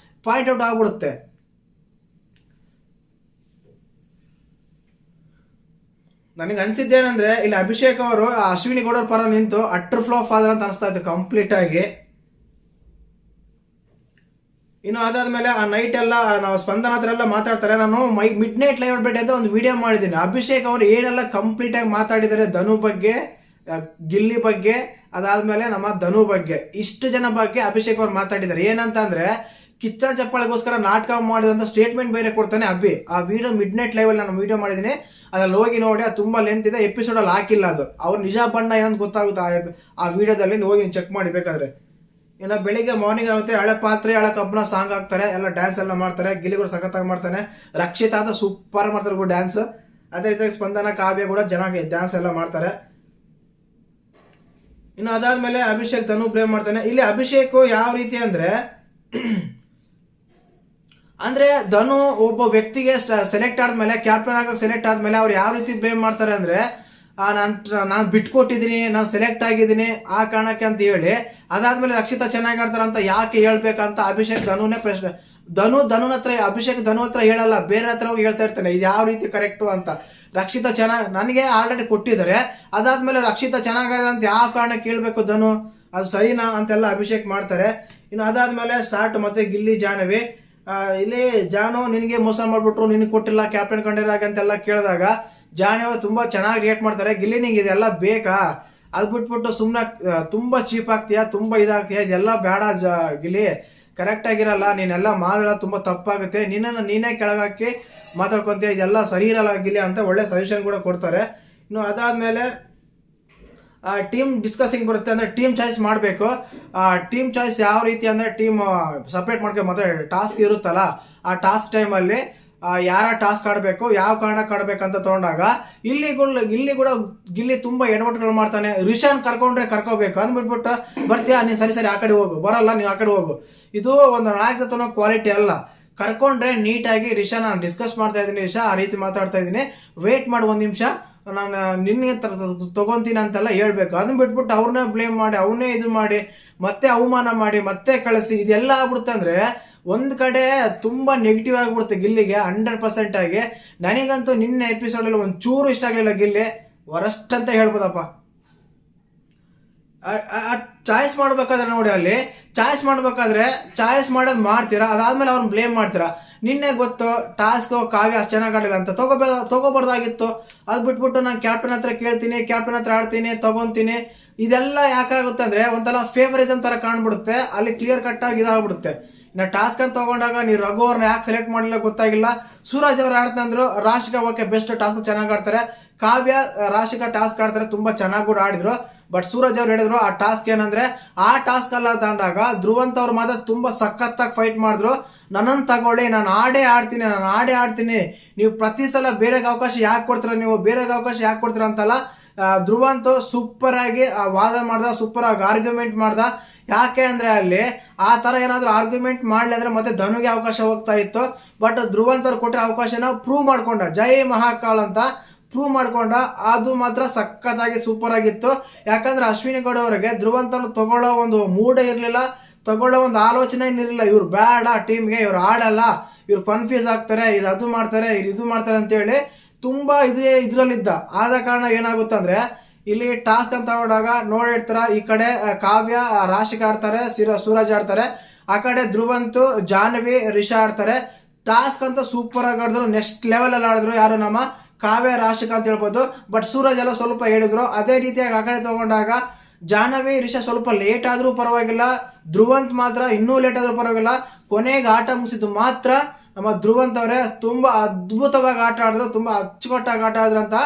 ಪಾಯಿಂಟ್ ಔಟ್ ಆಗ್ಬಿಡುತ್ತೆ. ನನಗೆ ಅನ್ಸಿದ್ದೇನಂದ್ರೆ ಇಲ್ಲಿ ಅಭಿಷೇಕ್ ಅವರು ಅಶ್ವಿನಿ ಗೌಡರ ಪರ ನಿಂತು ಅಟ್ರ್ ಫ್ಲಾಪ್ ಆದ್ರ ಅಂತ ಅನಿಸ್ತಾ ಇತ್ತು ಕಂಪ್ಲೀಟ್ ಆಗಿ. ಇನ್ನು ಅದಾದ್ಮೇಲೆ ಆ ನೈಟ್ ಎಲ್ಲ ನಾವು ಸ್ಪಂದನ ಹತ್ರ ಎಲ್ಲ ಮಾತಾಡ್ತಾರೆ. ನಾನು ಮಿಡ್ ನೈಟ್ ಲೈವ್ ಅಪ್ಡೇಟ್ ಅಂತ ಒಂದು ವಿಡಿಯೋ ಮಾಡಿದ್ದೀನಿ. ಅಭಿಷೇಕ್ ಅವರು ಏನೆಲ್ಲ ಕಂಪ್ಲೀಟ್ ಆಗಿ ಮಾತಾಡಿದ್ದಾರೆ, ಧನು ಬಗ್ಗೆ, ಗಿಲ್ಲಿ ಬಗ್ಗೆ, ಅದಾದ್ಮೇಲೆ ನಮ್ಮ ಧನು ಬಗ್ಗೆ, ಇಷ್ಟು ಜನ ಬಗ್ಗೆ ಅಭಿಷೇಕ್ ಅವ್ರು ಮಾತಾಡಿದ್ದಾರೆ. ಏನಂತ ಅಂದ್ರೆ ಕಿಚ್ಚನ ಚಪ್ಪಾಳೆಗೋಸ್ಕರ ನಾಟಕ ಮಾಡಿದಂತ ಸ್ಟೇಟ್ಮೆಂಟ್ ಬೇರೆ ಕೊಡ್ತಾನೆ ಅಭಿ. ಆ ವಿಡಿಯೋ ಮಿಡ್ ನೈಟ್ ಲೈವ್ ಅಲ್ಲಿ ನಾನು ವಿಡಿಯೋ ಮಾಡಿದ್ದೀನಿ, ಅದ್ರಲ್ಲಿ ಹೋಗಿ ನೋಡಿ. ಅದು ತುಂಬಾ ಲೆಂತ್ ಇದೆ, ಎಪಿಸೋಡ್ ಅಲ್ಲಿ ಹಾಕಿಲ್ಲ. ಅದು ಅವ್ರ ನಿಜ ಬಣ್ಣ ಏನಂತ ಗೊತ್ತಾಗುತ್ತೆ ಆ ವಿಡಿಯೋದಲ್ಲಿ, ಹೋಗಿ ಚೆಕ್ ಮಾಡಿ ಬೇಕಾದ್ರೆ. ಇನ್ನು ಬೆಳಿಗ್ಗೆ ಮಾರ್ನಿಂಗ್ ಆಗುತ್ತೆ, ಹಳೆ ಪಾತ್ರೆ ಹಳೆ ಕಬ್ಬನ ಸಾಂಗ್ ಹಾಕ್ತಾರೆ, ಎಲ್ಲ ಡ್ಯಾನ್ಸ್ ಎಲ್ಲ ಮಾಡ್ತಾರೆ. ಗಿಲ್ಲಿಗಳು ಸಖತ್ತಾಗಿ ಮಾಡ್ತಾನೆ, ರಕ್ಷಿತಾ ಅಂತ ಸೂಪರ್ ಮಾಡ್ತಾರೆ ಡ್ಯಾನ್ಸ್. ಅದೇ ರೀತಿ ಸ್ಪಂದನ, ಕಾವ್ಯ ಕೂಡ ಚೆನ್ನಾಗಿ ಡ್ಯಾನ್ಸ್ ಎಲ್ಲ ಮಾಡ್ತಾರೆ. ಇನ್ನು ಅದಾದ್ಮೇಲೆ ಅಭಿಷೇಕ್ ಧನು ಬ್ಲೇಮ್ ಮಾಡ್ತಾನೆ. ಇಲ್ಲಿ ಅಭಿಷೇಕ್ ಯಾವ ರೀತಿ ಅಂದ್ರೆ ಧನು ಒಬ್ಬ ವ್ಯಕ್ತಿಗೆ ಸೆಲೆಕ್ಟ್ ಆದ್ಮೇಲೆ, ಕ್ಯಾಪ್ಟನ್ ಆಗ ಸೆಲೆಕ್ಟ್ ಆದ್ಮೇಲೆ ಅವ್ರು ಯಾವ ರೀತಿ ಬ್ಲೇಮ್ ಮಾಡ್ತಾರೆ ಅಂದ್ರೆ ನಾನು ಬಿಟ್ಕೊಟ್ಟಿದ್ದೀನಿ, ನಾನು ಸೆಲೆಕ್ಟ್ ಆಗಿದ್ದೀನಿ ಆ ಕಾರಣಕ್ಕೆ ಅಂತ ಹೇಳಿ, ಅದಾದ್ಮೇಲೆ ರಕ್ಷಿತಾ ಚೆನ್ನಾಗಿ ಆಡ್ತಾರ ಅಂತ ಯಾಕೆ ಹೇಳ್ಬೇಕಂತ ಅಭಿಷೇಕ್ ಧನುನೇ ಪ್ರಶ್ನೆ. ಧನು ಹತ್ರ ಅಭಿಷೇಕ್ ಧನು ಹತ್ರ ಹೇಳಲ್ಲ, ಬೇರೆ ಹತ್ರ ಹೋಗಿ ಹೇಳ್ತಾ ಇರ್ತಾನೆ ಇದು ಯಾವ ರೀತಿ ಕರೆಕ್ಟು ಅಂತ. ರಕ್ಷಿತಾ ಚೆನ್ನಾಗಿ ನನಗೆ ಆಲ್ರೆಡಿ ಕೊಟ್ಟಿದ್ದಾರೆ, ಅದಾದ್ಮೇಲೆ ರಕ್ಷಿತಾ ಚೆನ್ನಾಗಿ ಆಡಿದ ಅಂತ ಯಾವ ಕಾರಣಕ್ಕೆ ಕೇಳಬೇಕು ಧನು, ಅದು ಸರಿನಾ ಅಂತೆಲ್ಲ ಅಭಿಷೇಕ್ ಮಾಡ್ತಾರೆ. ಇನ್ನು ಅದಾದ್ಮೇಲೆ ಸ್ಟಾರ್ಟ್ ಮತ್ತೆ ಗಿಲ್ಲಿ ಜಾಹ್ನವಿ. ಇಲ್ಲಿ ಜಾನು ನಿನಗೆ ಮೋಸ ಮಾಡ್ಬಿಟ್ರು, ನಿನಗೆ ಕೊಟ್ಟಿಲ್ಲ ಕ್ಯಾಪ್ಟನ್ ಕಂಟೆಂಡರ್ ಅಂತೆಲ್ಲ ಕೇಳಿದಾಗ ಜಾಹ್ನವಿ ತುಂಬಾ ಚೆನ್ನಾಗಿ ರಿಯಾಕ್ಟ್ ಮಾಡ್ತಾರೆ. ಗಿಲ್ಲಿ ನಿಂಗೆ ಇದೆಲ್ಲ ಬೇಕಾ, ಅದು ಬಿಟ್ಬಿಟ್ಟು ಸುಮ್ಮನೆ ತುಂಬಾ ಚೀಪ್ ಆಗ್ತೀಯಾ, ತುಂಬಾ ಇದಾಗ್ತೀಯಾ, ಇದೆಲ್ಲ ಬೇಡ ಗಿಲ್ಲಿ, ಕರೆಕ್ಟ್ ಆಗಿರಲ್ಲ, ನೀನೆಲ್ಲ ಮಾತಾಡೋಲ್ಲ, ತುಂಬಾ ತಪ್ಪಾಗುತ್ತೆ, ನೀನೇ ಕೆಳಗಾಕಿ ಮಾತಾಡ್ಕೊಂತೀಯ, ಇದೆಲ್ಲ ಸರಿ ಇರಲ್ಲ ಗಿಲ್ಲಿ ಅಂತ ಒಳ್ಳೆ ಸಜೆಷನ್ ಕೂಡ ಕೊಡ್ತಾರೆ. ಇನ್ನು ಅದಾದ್ಮೇಲೆ ಟೀಮ್ ಡಿಸ್ಕಸಿಂಗ್ ಬರುತ್ತೆ, ಅಂದ್ರೆ ಟೀಮ್ ಚಾಯ್ಸ್ ಮಾಡಬೇಕು. ಟೀಮ್ ಚಾಯ್ಸ್ ಯಾವ ರೀತಿ ಅಂದ್ರೆ ಟೀಮ್ ಸಪ್ರೇಟ್ ಮಾಡ್ಕೊಂಡು ಮತ್ತೆ ಟಾಸ್ಕ್ ಇರುತ್ತಲ್ಲ, ಆ ಟಾಸ್ಕ್ ಟೈಮಲ್ಲಿ ಯಾರ ಟಾಸ್ಕ್ ಆಡಬೇಕು, ಯಾವ ಕಾರಣಕ್ಕೆ ಆಡ್ಬೇಕಂತ ತಗೊಂಡಾಗ ಇಲ್ಲಿ ಕೂಡ ಗಿಲ್ಲಿ ತುಂಬಾ ಎಡವಟ್ಟುಗಳು ಮಾಡ್ತಾನೆ. ರಿಷಾನ್ ಕರ್ಕೋಬೇಕು ಅಂದ್ಬಿಟ್ಬಿಟ್ಟು ಬರ್ತೀಯಾ ನೀನ್, ಸರಿ ಆ ಕಡೆ ಹೋಗು, ಬರಲ್ಲ ನೀವು ಆ ಕಡೆ ಹೋಗು. ಇದು ಒಂದು ನಾಯಕತ್ವ ಕ್ವಾಲಿಟಿ ಅಲ್ಲ. ಕರ್ಕೊಂಡ್ರೆ ನೀಟಾಗಿ ರಿಷಾ ನಾನು ಡಿಸ್ಕಸ್ ಮಾಡ್ತಾ ಇದ್ದೀನಿ, ರಿಷಾ ಆ ರೀತಿ ಮಾತಾಡ್ತಾ ಇದ್ದೀನಿ, ವೇಟ್ ಮಾಡಿ ಒಂದ್ ನಿಮಿಷ, ನಾನು ನಿನ್ನೆ ತಗೊಂತೀನಿ ಅಂತೆಲ್ಲ ಹೇಳ್ಬೇಕು. ಅದನ್ನ ಬಿಟ್ಬಿಟ್ಟು ಅವ್ರನ್ನ ಬ್ಲೇಮ್ ಮಾಡಿ, ಅವನ್ನೇ ಇದು ಮಾಡಿ, ಮತ್ತೆ ಅವಮಾನ ಮಾಡಿ, ಮತ್ತೆ ಕಳಿಸಿ, ಇದೆಲ್ಲ ಆಗ್ಬಿಡುತ್ತೆ. ಅಂದ್ರೆ ಒಂದ್ ಕಡೆ ತುಂಬಾ ನೆಗೆಟಿವ್ ಆಗ್ಬಿಡುತ್ತೆ ಗಿಲ್ಲಿಗೆ 100% ಆಗಿ. ನನಗಂತೂ ನಿನ್ನೆ ಎಪಿಸೋಡ್ ಅಲ್ಲಿ ಒಂಚೂರು ಇಷ್ಟ ಆಗ್ಲಿಲ್ಲ ಗಿಲ್ಲಿ, ವರಸ್ಟ್ ಅಂತ ಹೇಳ್ಬೋದಪ್ಪ. ಚಾಯ್ಸ್ ಮಾಡ್ಬೇಕಾದ್ರೆ ನೋಡಿ, ಅಲ್ಲಿ ಚಾಯ್ಸ್ ಮಾಡೋದು ಮಾಡ್ತೀರಾ, ಅದಾದ್ಮೇಲೆ ಅವ್ರನ್ನ ಬ್ಲೇಮ್ ಮಾಡ್ತೀರಾ. ನಿನ್ನೆ ಗೊತ್ತು ಟಾಸ್ಕ್ ಕಾವ್ಯ ಅಷ್ಟು ಚೆನ್ನಾಗಿ ಆಡಲಿಲ್ಲ ಅಂತ, ತಗೋಬಾರ್ದಾಗಿತ್ತು. ಅದ್ ಬಿಟ್ಬಿಟ್ಟು ನಾನು ಕ್ಯಾಪ್ಟನ್ ಹತ್ರ ಕೇಳ್ತೀನಿ, ಕ್ಯಾಪ್ಟನ್ ಹತ್ರ ಆಡ್ತೀನಿ, ತಗೊಂತೀನಿ, ಇದೆಲ್ಲ ಯಾಕಾಗುತ್ತೆ ಅಂದ್ರೆ ಒಂಥರ ಫೇವರಿಸಮ್ ತರ ಕಾಣ್ಬಿಡುತ್ತೆ. ಅಲ್ಲಿ ಕ್ಲಿಯರ್ ಕಟ್ ಆಗಿ ಇದಾಗ್ಬಿಡುತ್ತೆ. ಇನ್ನು ಟಾಸ್ಕ್ ಅಂತ ತಗೊಂಡಾಗ ನೀವು ರಘು ಅವ್ರನ್ನ ಯಾಕೆ ಸೆಲೆಕ್ಟ್ ಮಾಡಿಲ್ಲ ಗೊತ್ತಾಗಿಲ್ಲ. ಸೂರಜ್ ಅವ್ರು ಆಡ್ತಂದ್ರು, ರಾಶಿಕಾ ಓಕೆ ಬೆಸ್ಟ್ ಟಾಸ್ಕ್ ಚೆನ್ನಾಗಿ ಆಡ್ತಾರೆ, ಕಾವ್ಯ ರಾಶಿಕಾ ಟಾಸ್ಕ್ ಆಡ್ತಾರೆ, ತುಂಬಾ ಚೆನ್ನಾಗಿ ಕೂಡ ಆಡಿದ್ರು. ಬಟ್ ಸೂರಜ್ ಅವ್ರು ಹೇಳಿದ್ರು ಆ ಟಾಸ್ಕ್ ಏನಂದ್ರೆ ಆ ಟಾಸ್ಕ್ ಅಲ್ಲ ತಂದಾಗ ಧ್ರುವಂತ್ ಅವ್ರು ಮಾತ್ರ ತುಂಬಾ ಸಖತ್ತಾಗಿ ಫೈಟ್ ಮಾಡಿದ್ರು. ನನ್ನನ್ನು ತಗೊಳ್ಳಿ, ನಾನು ಆಡೇ ಆಡ್ತೀನಿ, ನೀವು ಪ್ರತಿ ಸಲ ಬೇರೆಗೆ ಅವಕಾಶ ಯಾಕೆ ಕೊಡ್ತೀರಾ ಅಂತಲ್ಲ. ಧ್ರುವಂತ್ ಸೂಪರ್ ಆಗಿ ವಾದ ಮಾಡ್ದ, ಸೂಪರ್ ಆಗಿ ಆರ್ಗ್ಯುಮೆಂಟ್ ಮಾಡ್ದ. ಯಾಕೆ ಅಂದ್ರೆ ಅಲ್ಲಿ ಆ ತರ ಏನಾದ್ರು ಆರ್ಗ್ಯುಮೆಂಟ್ ಮಾಡ್ಲಿ ಅಂದ್ರೆ ಮತ್ತೆ ಧನುಗೆ ಅವಕಾಶ ಹೋಗ್ತಾ ಇತ್ತು. ಬಟ್ ಧ್ರುವಂತ್ ಅವ್ರು ಕೊಟ್ಟಿರೋ ಅವಕಾಶನ ಪ್ರೂವ್ ಮಾಡ್ಕೊಂಡ, ಜೈ ಮಹಾಕಾಲ್ ಅಂತ ಪ್ರೂವ್ ಮಾಡ್ಕೊಂಡ. ಅದು ಮಾತ್ರ ಸಖತ್ತಾಗಿ ಸೂಪರ್ ಆಗಿತ್ತು. ಯಾಕಂದ್ರೆ ಅಶ್ವಿನಿ ಗೌಡ ಅವರಿಗೆ ಧ್ರುವಂತನ ತಗೊಳ್ಳೋ ಒಂದು ಮೂಡೇ ಇರಲಿಲ್ಲ, ತಗೊಳ್ಳೋ ಒಂದು ಆಲೋಚನೆ ಇರಲಿಲ್ಲ. ಇವ್ರು ಬೇಡ ಟೀಮ್ಗೆ, ಇವ್ರು ಆಡಲ್ಲ, ಇವ್ರು ಕನ್ಫ್ಯೂಸ್ ಆಗ್ತಾರೆ, ಅದು ಮಾಡ್ತಾರೆ ಇದು ಮಾಡ್ತಾರೆ ಅಂತೇಳಿ ತುಂಬಾ ಇದ್ರಲ್ಲಿದ್ದ. ಆದ ಕಾರಣ ಏನಾಗುತ್ತಂದ್ರೆ ಇಲ್ಲಿ ಟಾಸ್ಕ್ ಅಂತ ತಗೊಂಡಾಗ ನೋಡಿರ್ತಾರ, ಈ ಕಡೆ ಕಾವ್ಯ ರಾಶಿಕಾ ಆಡ್ತಾರೆ, ಸೂರಜ್ ಆಡ್ತಾರೆ, ಆ ಕಡೆ ಧ್ರುವಂತು ಜಾಹ್ನವಿ ರಿಷಾ ಆಡ್ತಾರೆ. ಟಾಸ್ಕ್ ಅಂತ ಸೂಪರ್ ಆಗಿ ಆಡಿದ್ರು, ನೆಕ್ಸ್ಟ್ ಲೆವೆಲ್ ಅಲ್ಲಿ ಆಡಿದ್ರು. ಯಾರು ನಮ್ಮ ಕಾವ್ಯ ರಾಶಿಕಾ ಅಂತ ಹೇಳ್ಬೋದು. ಬಟ್ ಸೂರಜ್ ಎಲ್ಲ ಸ್ವಲ್ಪ ಹೇಳಿದ್ರು. ಅದೇ ರೀತಿಯಾಗಿ ಆ ಕಡೆ ತಗೊಂಡಾಗ ಜಾಹ್ನವಿ ರಿಷಾ ಸ್ವಲ್ಪ ಲೇಟ್ ಆದ್ರೂ ಪರವಾಗಿಲ್ಲ, ಧ್ರುವಂತ್ ಮಾತ್ರ ಇನ್ನೂ ಲೇಟ್ ಆದ್ರೂ ಪರವಾಗಿಲ್ಲ. ಕೊನೆಗೆ ಆಟ ಮುಗಿಸಿದ್ದು ಮಾತ್ರ ನಮ್ಮ ಧ್ರುವಂತ್ ಅವರೇ ತುಂಬಾ ಅದ್ಭುತವಾಗಿ ಆಟ ಆಡಿದ್ರು, ತುಂಬಾ ಅಚ್ಚುಕಟ್ಟಾಗಿ ಆಟ ಆಡಿದ್ರು ಅಂತ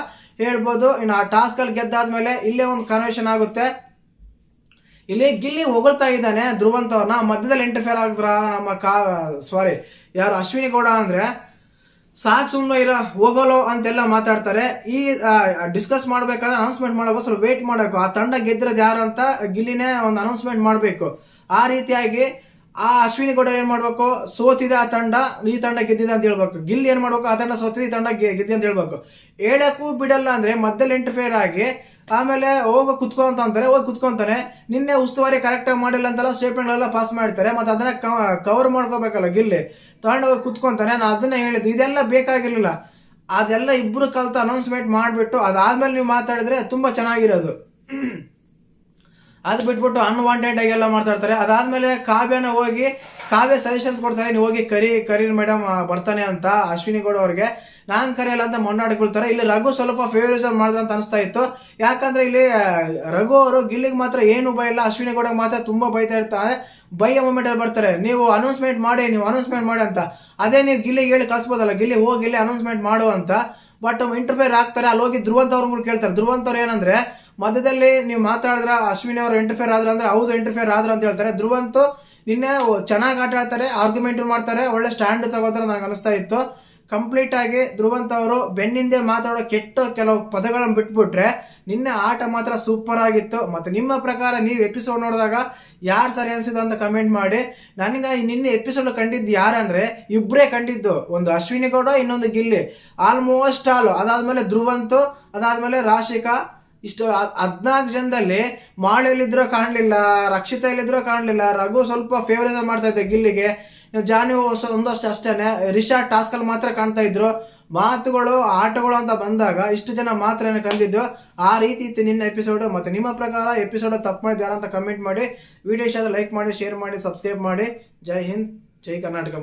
ಹೇಳ್ಬೋದು. ಇನ್ನು ಆ ಟಾಸ್ಕ್ ಅಲ್ಲಿ ಗೆದ್ದಾದ್ಮೇಲೆ ಇಲ್ಲೇ ಒಂದು ಕನ್ವೆನ್ಷನ್ ಆಗುತ್ತೆ. ಇಲ್ಲಿ ಗಿಲ್ಲಿ ಹೊಗಳ್ತಾ ಇದ್ದಾನೆ ಧ್ರುವಂತ್ ಅವ್ರನ್ನ, ಮಧ್ಯದಲ್ಲಿ ಇಂಟರ್ಫಿಯರ್ ಆಗಿದ್ರ ನಮ್ಮ ಯಾರು ಅಶ್ವಿನಿ ಗೌಡ ಅಂದ್ರೆ ಸಾಕ್ ಸುಮ್ಮನೆ ಇರ ಹೋಗಲೋ ಅಂತೆಲ್ಲ ಮಾತಾಡ್ತಾರೆ. ಈ ಡಿಸ್ಕಸ್ ಮಾಡ್ಬೇಕಾದ್ರೆ ಅನೌನ್ಸ್ಮೆಂಟ್ ಮಾಡೋಕ್ಕೋಸ್ಕರ ವೇಟ್ ಮಾಡಬೇಕು. ಆ ತಂಡ ಗೆದ್ದಿರೋದು ಯಾರು ಅಂತ ಗಿಲ್ಲಿನೇ ಒಂದು ಅನೌನ್ಸ್ಮೆಂಟ್ ಮಾಡಬೇಕು. ಆ ರೀತಿಯಾಗಿ ಆ ಅಶ್ವಿನಿ ಗೌಡ ಏನ್ ಮಾಡ್ಬೇಕು, ಸೋತಿದೆ ಆ ತಂಡ, ಈ ತಂಡ ಗೆದ್ದಿದೆ ಅಂತ ಹೇಳ್ಬೇಕು. ಗಿಲ್ಲಿ ಏನ್ ಮಾಡ್ಬೇಕು, ಆ ತಂಡ ಸೋತಿದೆ, ಈ ತಂಡ ಗೆದ್ದಿದೆ ಅಂತ ಹೇಳ್ಬೇಕು. ಹೇಳಕ್ಕೂ ಬಿಡಲ್ಲ ಅಂದ್ರೆ ಮಧ್ಯದಲ್ಲಿ ಇಂಟರ್ಫಿಯರ್ ಆಗಿ ಆಮೇಲೆ ಹೋಗಿ ಕುತ್ಕೊಂತ ಅಂತಾರೆ, ಹೋಗಿ ಕುತ್ಕೊಂತಾನೆ. ನಿನ್ನೆ ಉಸ್ತುವಾರಿ ಕರೆಕ್ಟ್ ಆಗಿ ಮಾಡಿಲ್ಲ ಅಂತೆಲ್ಲ ಸ್ಟೇಟ್ಮೆಂಟ್ ಎಲ್ಲ ಪಾಸ್ ಮಾಡ್ತಾರೆ. ಮತ್ತೆ ಅದನ್ನ ಕವರ್ ಮಾಡ್ಕೋಬೇಕಲ್ಲ ಗಿಲ್ಲಿ, ತಗೊಂಡೋಗಿ ಕುತ್ಕೊಂತಾನೆ. ನಾನು ಅದನ್ನ ಹೇಳಿದ್ದು, ಇದೆಲ್ಲ ಬೇಕಾಗಿರ್ಲಿಲ್ಲ. ಅದೆಲ್ಲ ಇಬ್ರು ಕಲ್ತು ಅನೌನ್ಸ್ಮೆಂಟ್ ಮಾಡ್ಬಿಟ್ಟು ಅದಾದ್ಮೇಲೆ ನೀವು ಮಾತಾಡಿದ್ರೆ ತುಂಬಾ ಚೆನ್ನಾಗಿರೋದು. ಅದು ಬಿಟ್ಬಿಟ್ಟು ಅನ್ವಾಂಟೆಡ್ ಆಗಿ ಎಲ್ಲ ಮಾತಾಡ್ತಾರೆ. ಅದಾದ್ಮೇಲೆ ಕಾವ್ಯ ಸಜೆಷನ್ಸ್ ಕೊಡ್ತಾರೆ, ನೀವು ಹೋಗಿ ಕರಿ ಮೇಡಮ್ ಬರ್ತಾನೆ ಅಂತ ಅಶ್ವಿನಿ ಗೌಡ ಅವ್ರಿಗೆ. ನಾನ್ ಕರೆಯಲ್ಲ ಅಂತ ಮೊಂಡಾಡಿಕೊಳ್ತಾರೆ. ಇಲ್ಲಿ ರಘು ಸ್ವಲ್ಪ ಫೇವರಿಸಮ್ ಮಾಡಿದ್ರೆ ಅಂತ ಅನಿಸ್ತಾ ಇತ್ತು. ಯಾಕಂದ್ರೆ ಇಲ್ಲಿ ರಘು ಅವರು ಗಿಲ್ಲಿಗೆ ಮಾತ್ರ ಏನು ಭಯ ಇಲ್ಲ, ಅಶ್ವಿನಿ ಗೌಡ ಮಾತ್ರ ತುಂಬಾ ಬೈತಾ ಇರ್ತಾರೆ. ಬೈಯ ಮೂಮೆಂಟ್ ಅಲ್ಲಿ ಬರ್ತಾರೆ, ನೀವು ಅನೌನ್ಸ್ಮೆಂಟ್ ಮಾಡಿ ಅಂತ. ಅದೇ ನೀವು ಗಿಲ್ಲಿಗೆ ಹೇಳಿ ಕಳ್ಸ್ಬೋದಲ್ಲ, ಗಿಲ್ಲಿ ಹೋಗಿ ಇಲ್ಲಿ ಅನೌನ್ಸ್ಮೆಂಟ್ ಮಾಡು ಅಂತ. ಬಟ್ ಇಂಟರ್ಫಿಯರ್ ಆಗ್ತಾರೆ. ಅಲ್ಲಿ ಹೋಗಿ ಧ್ರುವಂತ್ ಅವ್ರು ಕೇಳ್ತಾರೆ. ಧ್ರುವಂತ್ ಅವ್ರು ಏನಂದ್ರೆ ಮಧ್ಯದಲ್ಲಿ ನೀವು ಮಾತಾಡಿದ್ರ ಅಶ್ವಿನಿ ಅವರು ಇಂಟರ್ಫಿಯರ್ ಆದ್ರ ಅಂದ್ರೆ ಹೌದು ಇಂಟರ್ಫಿಯರ್ ಆದ್ರ ಅಂತ ಹೇಳ್ತಾರೆ. ಧ್ರುವಂತ್ ನಿನ್ನೆ ಚೆನ್ನಾಗಿ ಆಟ ಆಡ್ತಾರೆ, ಆರ್ಗ್ಯುಮೆಂಟ್ ಮಾಡ್ತಾರೆ, ಒಳ್ಳೆ ಸ್ಟ್ಯಾಂಡ್ ತಗೋತಾರೆ ನನಗೆ ಅನಿಸ್ತಾ ಇತ್ತು. ಕಂಪ್ಲೀಟ್ ಆಗಿ ಧ್ರುವಂತ್ ಅವರು ಬೆನ್ನಿಂದೆ ಮಾತಾಡೋ ಕೆಟ್ಟ ಕೆಲವು ಪದಗಳನ್ನು ಬಿಟ್ಬಿಟ್ರೆ ನಿನ್ನೆ ಆಟ ಮಾತ್ರ ಸೂಪರ್ ಆಗಿತ್ತು. ಮತ್ತೆ ನಿಮ್ಮ ಪ್ರಕಾರ ನೀವು ಎಪಿಸೋಡ್ ನೋಡಿದಾಗ ಯಾರು ಸರಿ ಅನಿಸಿದ್ರು ಅಂತ ಕಮೆಂಟ್ ಮಾಡಿ. ನನಗೆ ನಿನ್ನೆ ಎಪಿಸೋಡ್ ಕಂಡಿದ್ದು ಯಾರಂದ್ರೆ ಇಬ್ಬರೇ ಕಂಡಿದ್ದು, ಒಂದು ಅಶ್ವಿನಿ ಗೌಡ, ಇನ್ನೊಂದು ಗಿಲ್ಲಿ. ಆಲ್ಮೋಸ್ಟ್ ಅದಾದ್ಮೇಲೆ ಧ್ರುವಂತ್, ಅದಾದ್ಮೇಲೆ ರಾಶಿಕಾ. ಇಷ್ಟು 14 ಜನದಲ್ಲಿ ಮಾಳೆಯಲ್ಲಿದ್ರೂ ಕಾಣಲಿಲ್ಲ, ರಕ್ಷಿತಾ ಇಲ್ಲಿದ್ರೂ ಕಾಣಲಿಲ್ಲ. ರಘು ಸ್ವಲ್ಪ ಫೇವರೇಟ್ ಮಾಡ್ತಾ ಇದ್ದೆ ಗಿಲ್ಲಿಗೆ, ಜಾನಿ ಒಂದಷ್ಟು ಅಷ್ಟೇನೆ. ರಿಷಾ ಟಾಸ್ಕ್ ಅಲ್ಲಿ ಮಾತ್ರ ಕಾಣ್ತಾ ಇದ್ರು. ಮಾತುಗಳು ಆಟಗಳು ಅಂತ ಬಂದಾಗ ಇಷ್ಟು ಜನ ಮಾತ್ರ ಕಂದಿದ್ದು. ಆ ರೀತಿ ಇತ್ತು ನಿನ್ನ ಎಪಿಸೋಡ್. ಮತ್ತೆ ನಿಮ್ಮ ಪ್ರಕಾರ ಎಪಿಸೋಡ್ ತಪ್ಪು ಮಾಡಿದ್ದು ಯಾರಂತ ಕಮೆಂಟ್ ಮಾಡಿ. ವಿಡಿಯೋ ಇಷ್ಟ ಲೈಕ್ ಮಾಡಿ, ಶೇರ್ ಮಾಡಿ, ಸಬ್ಸ್ಕ್ರೈಬ್ ಮಾಡಿ. ಜೈ ಹಿಂದ್, ಜೈ ಕರ್ನಾಟಕ.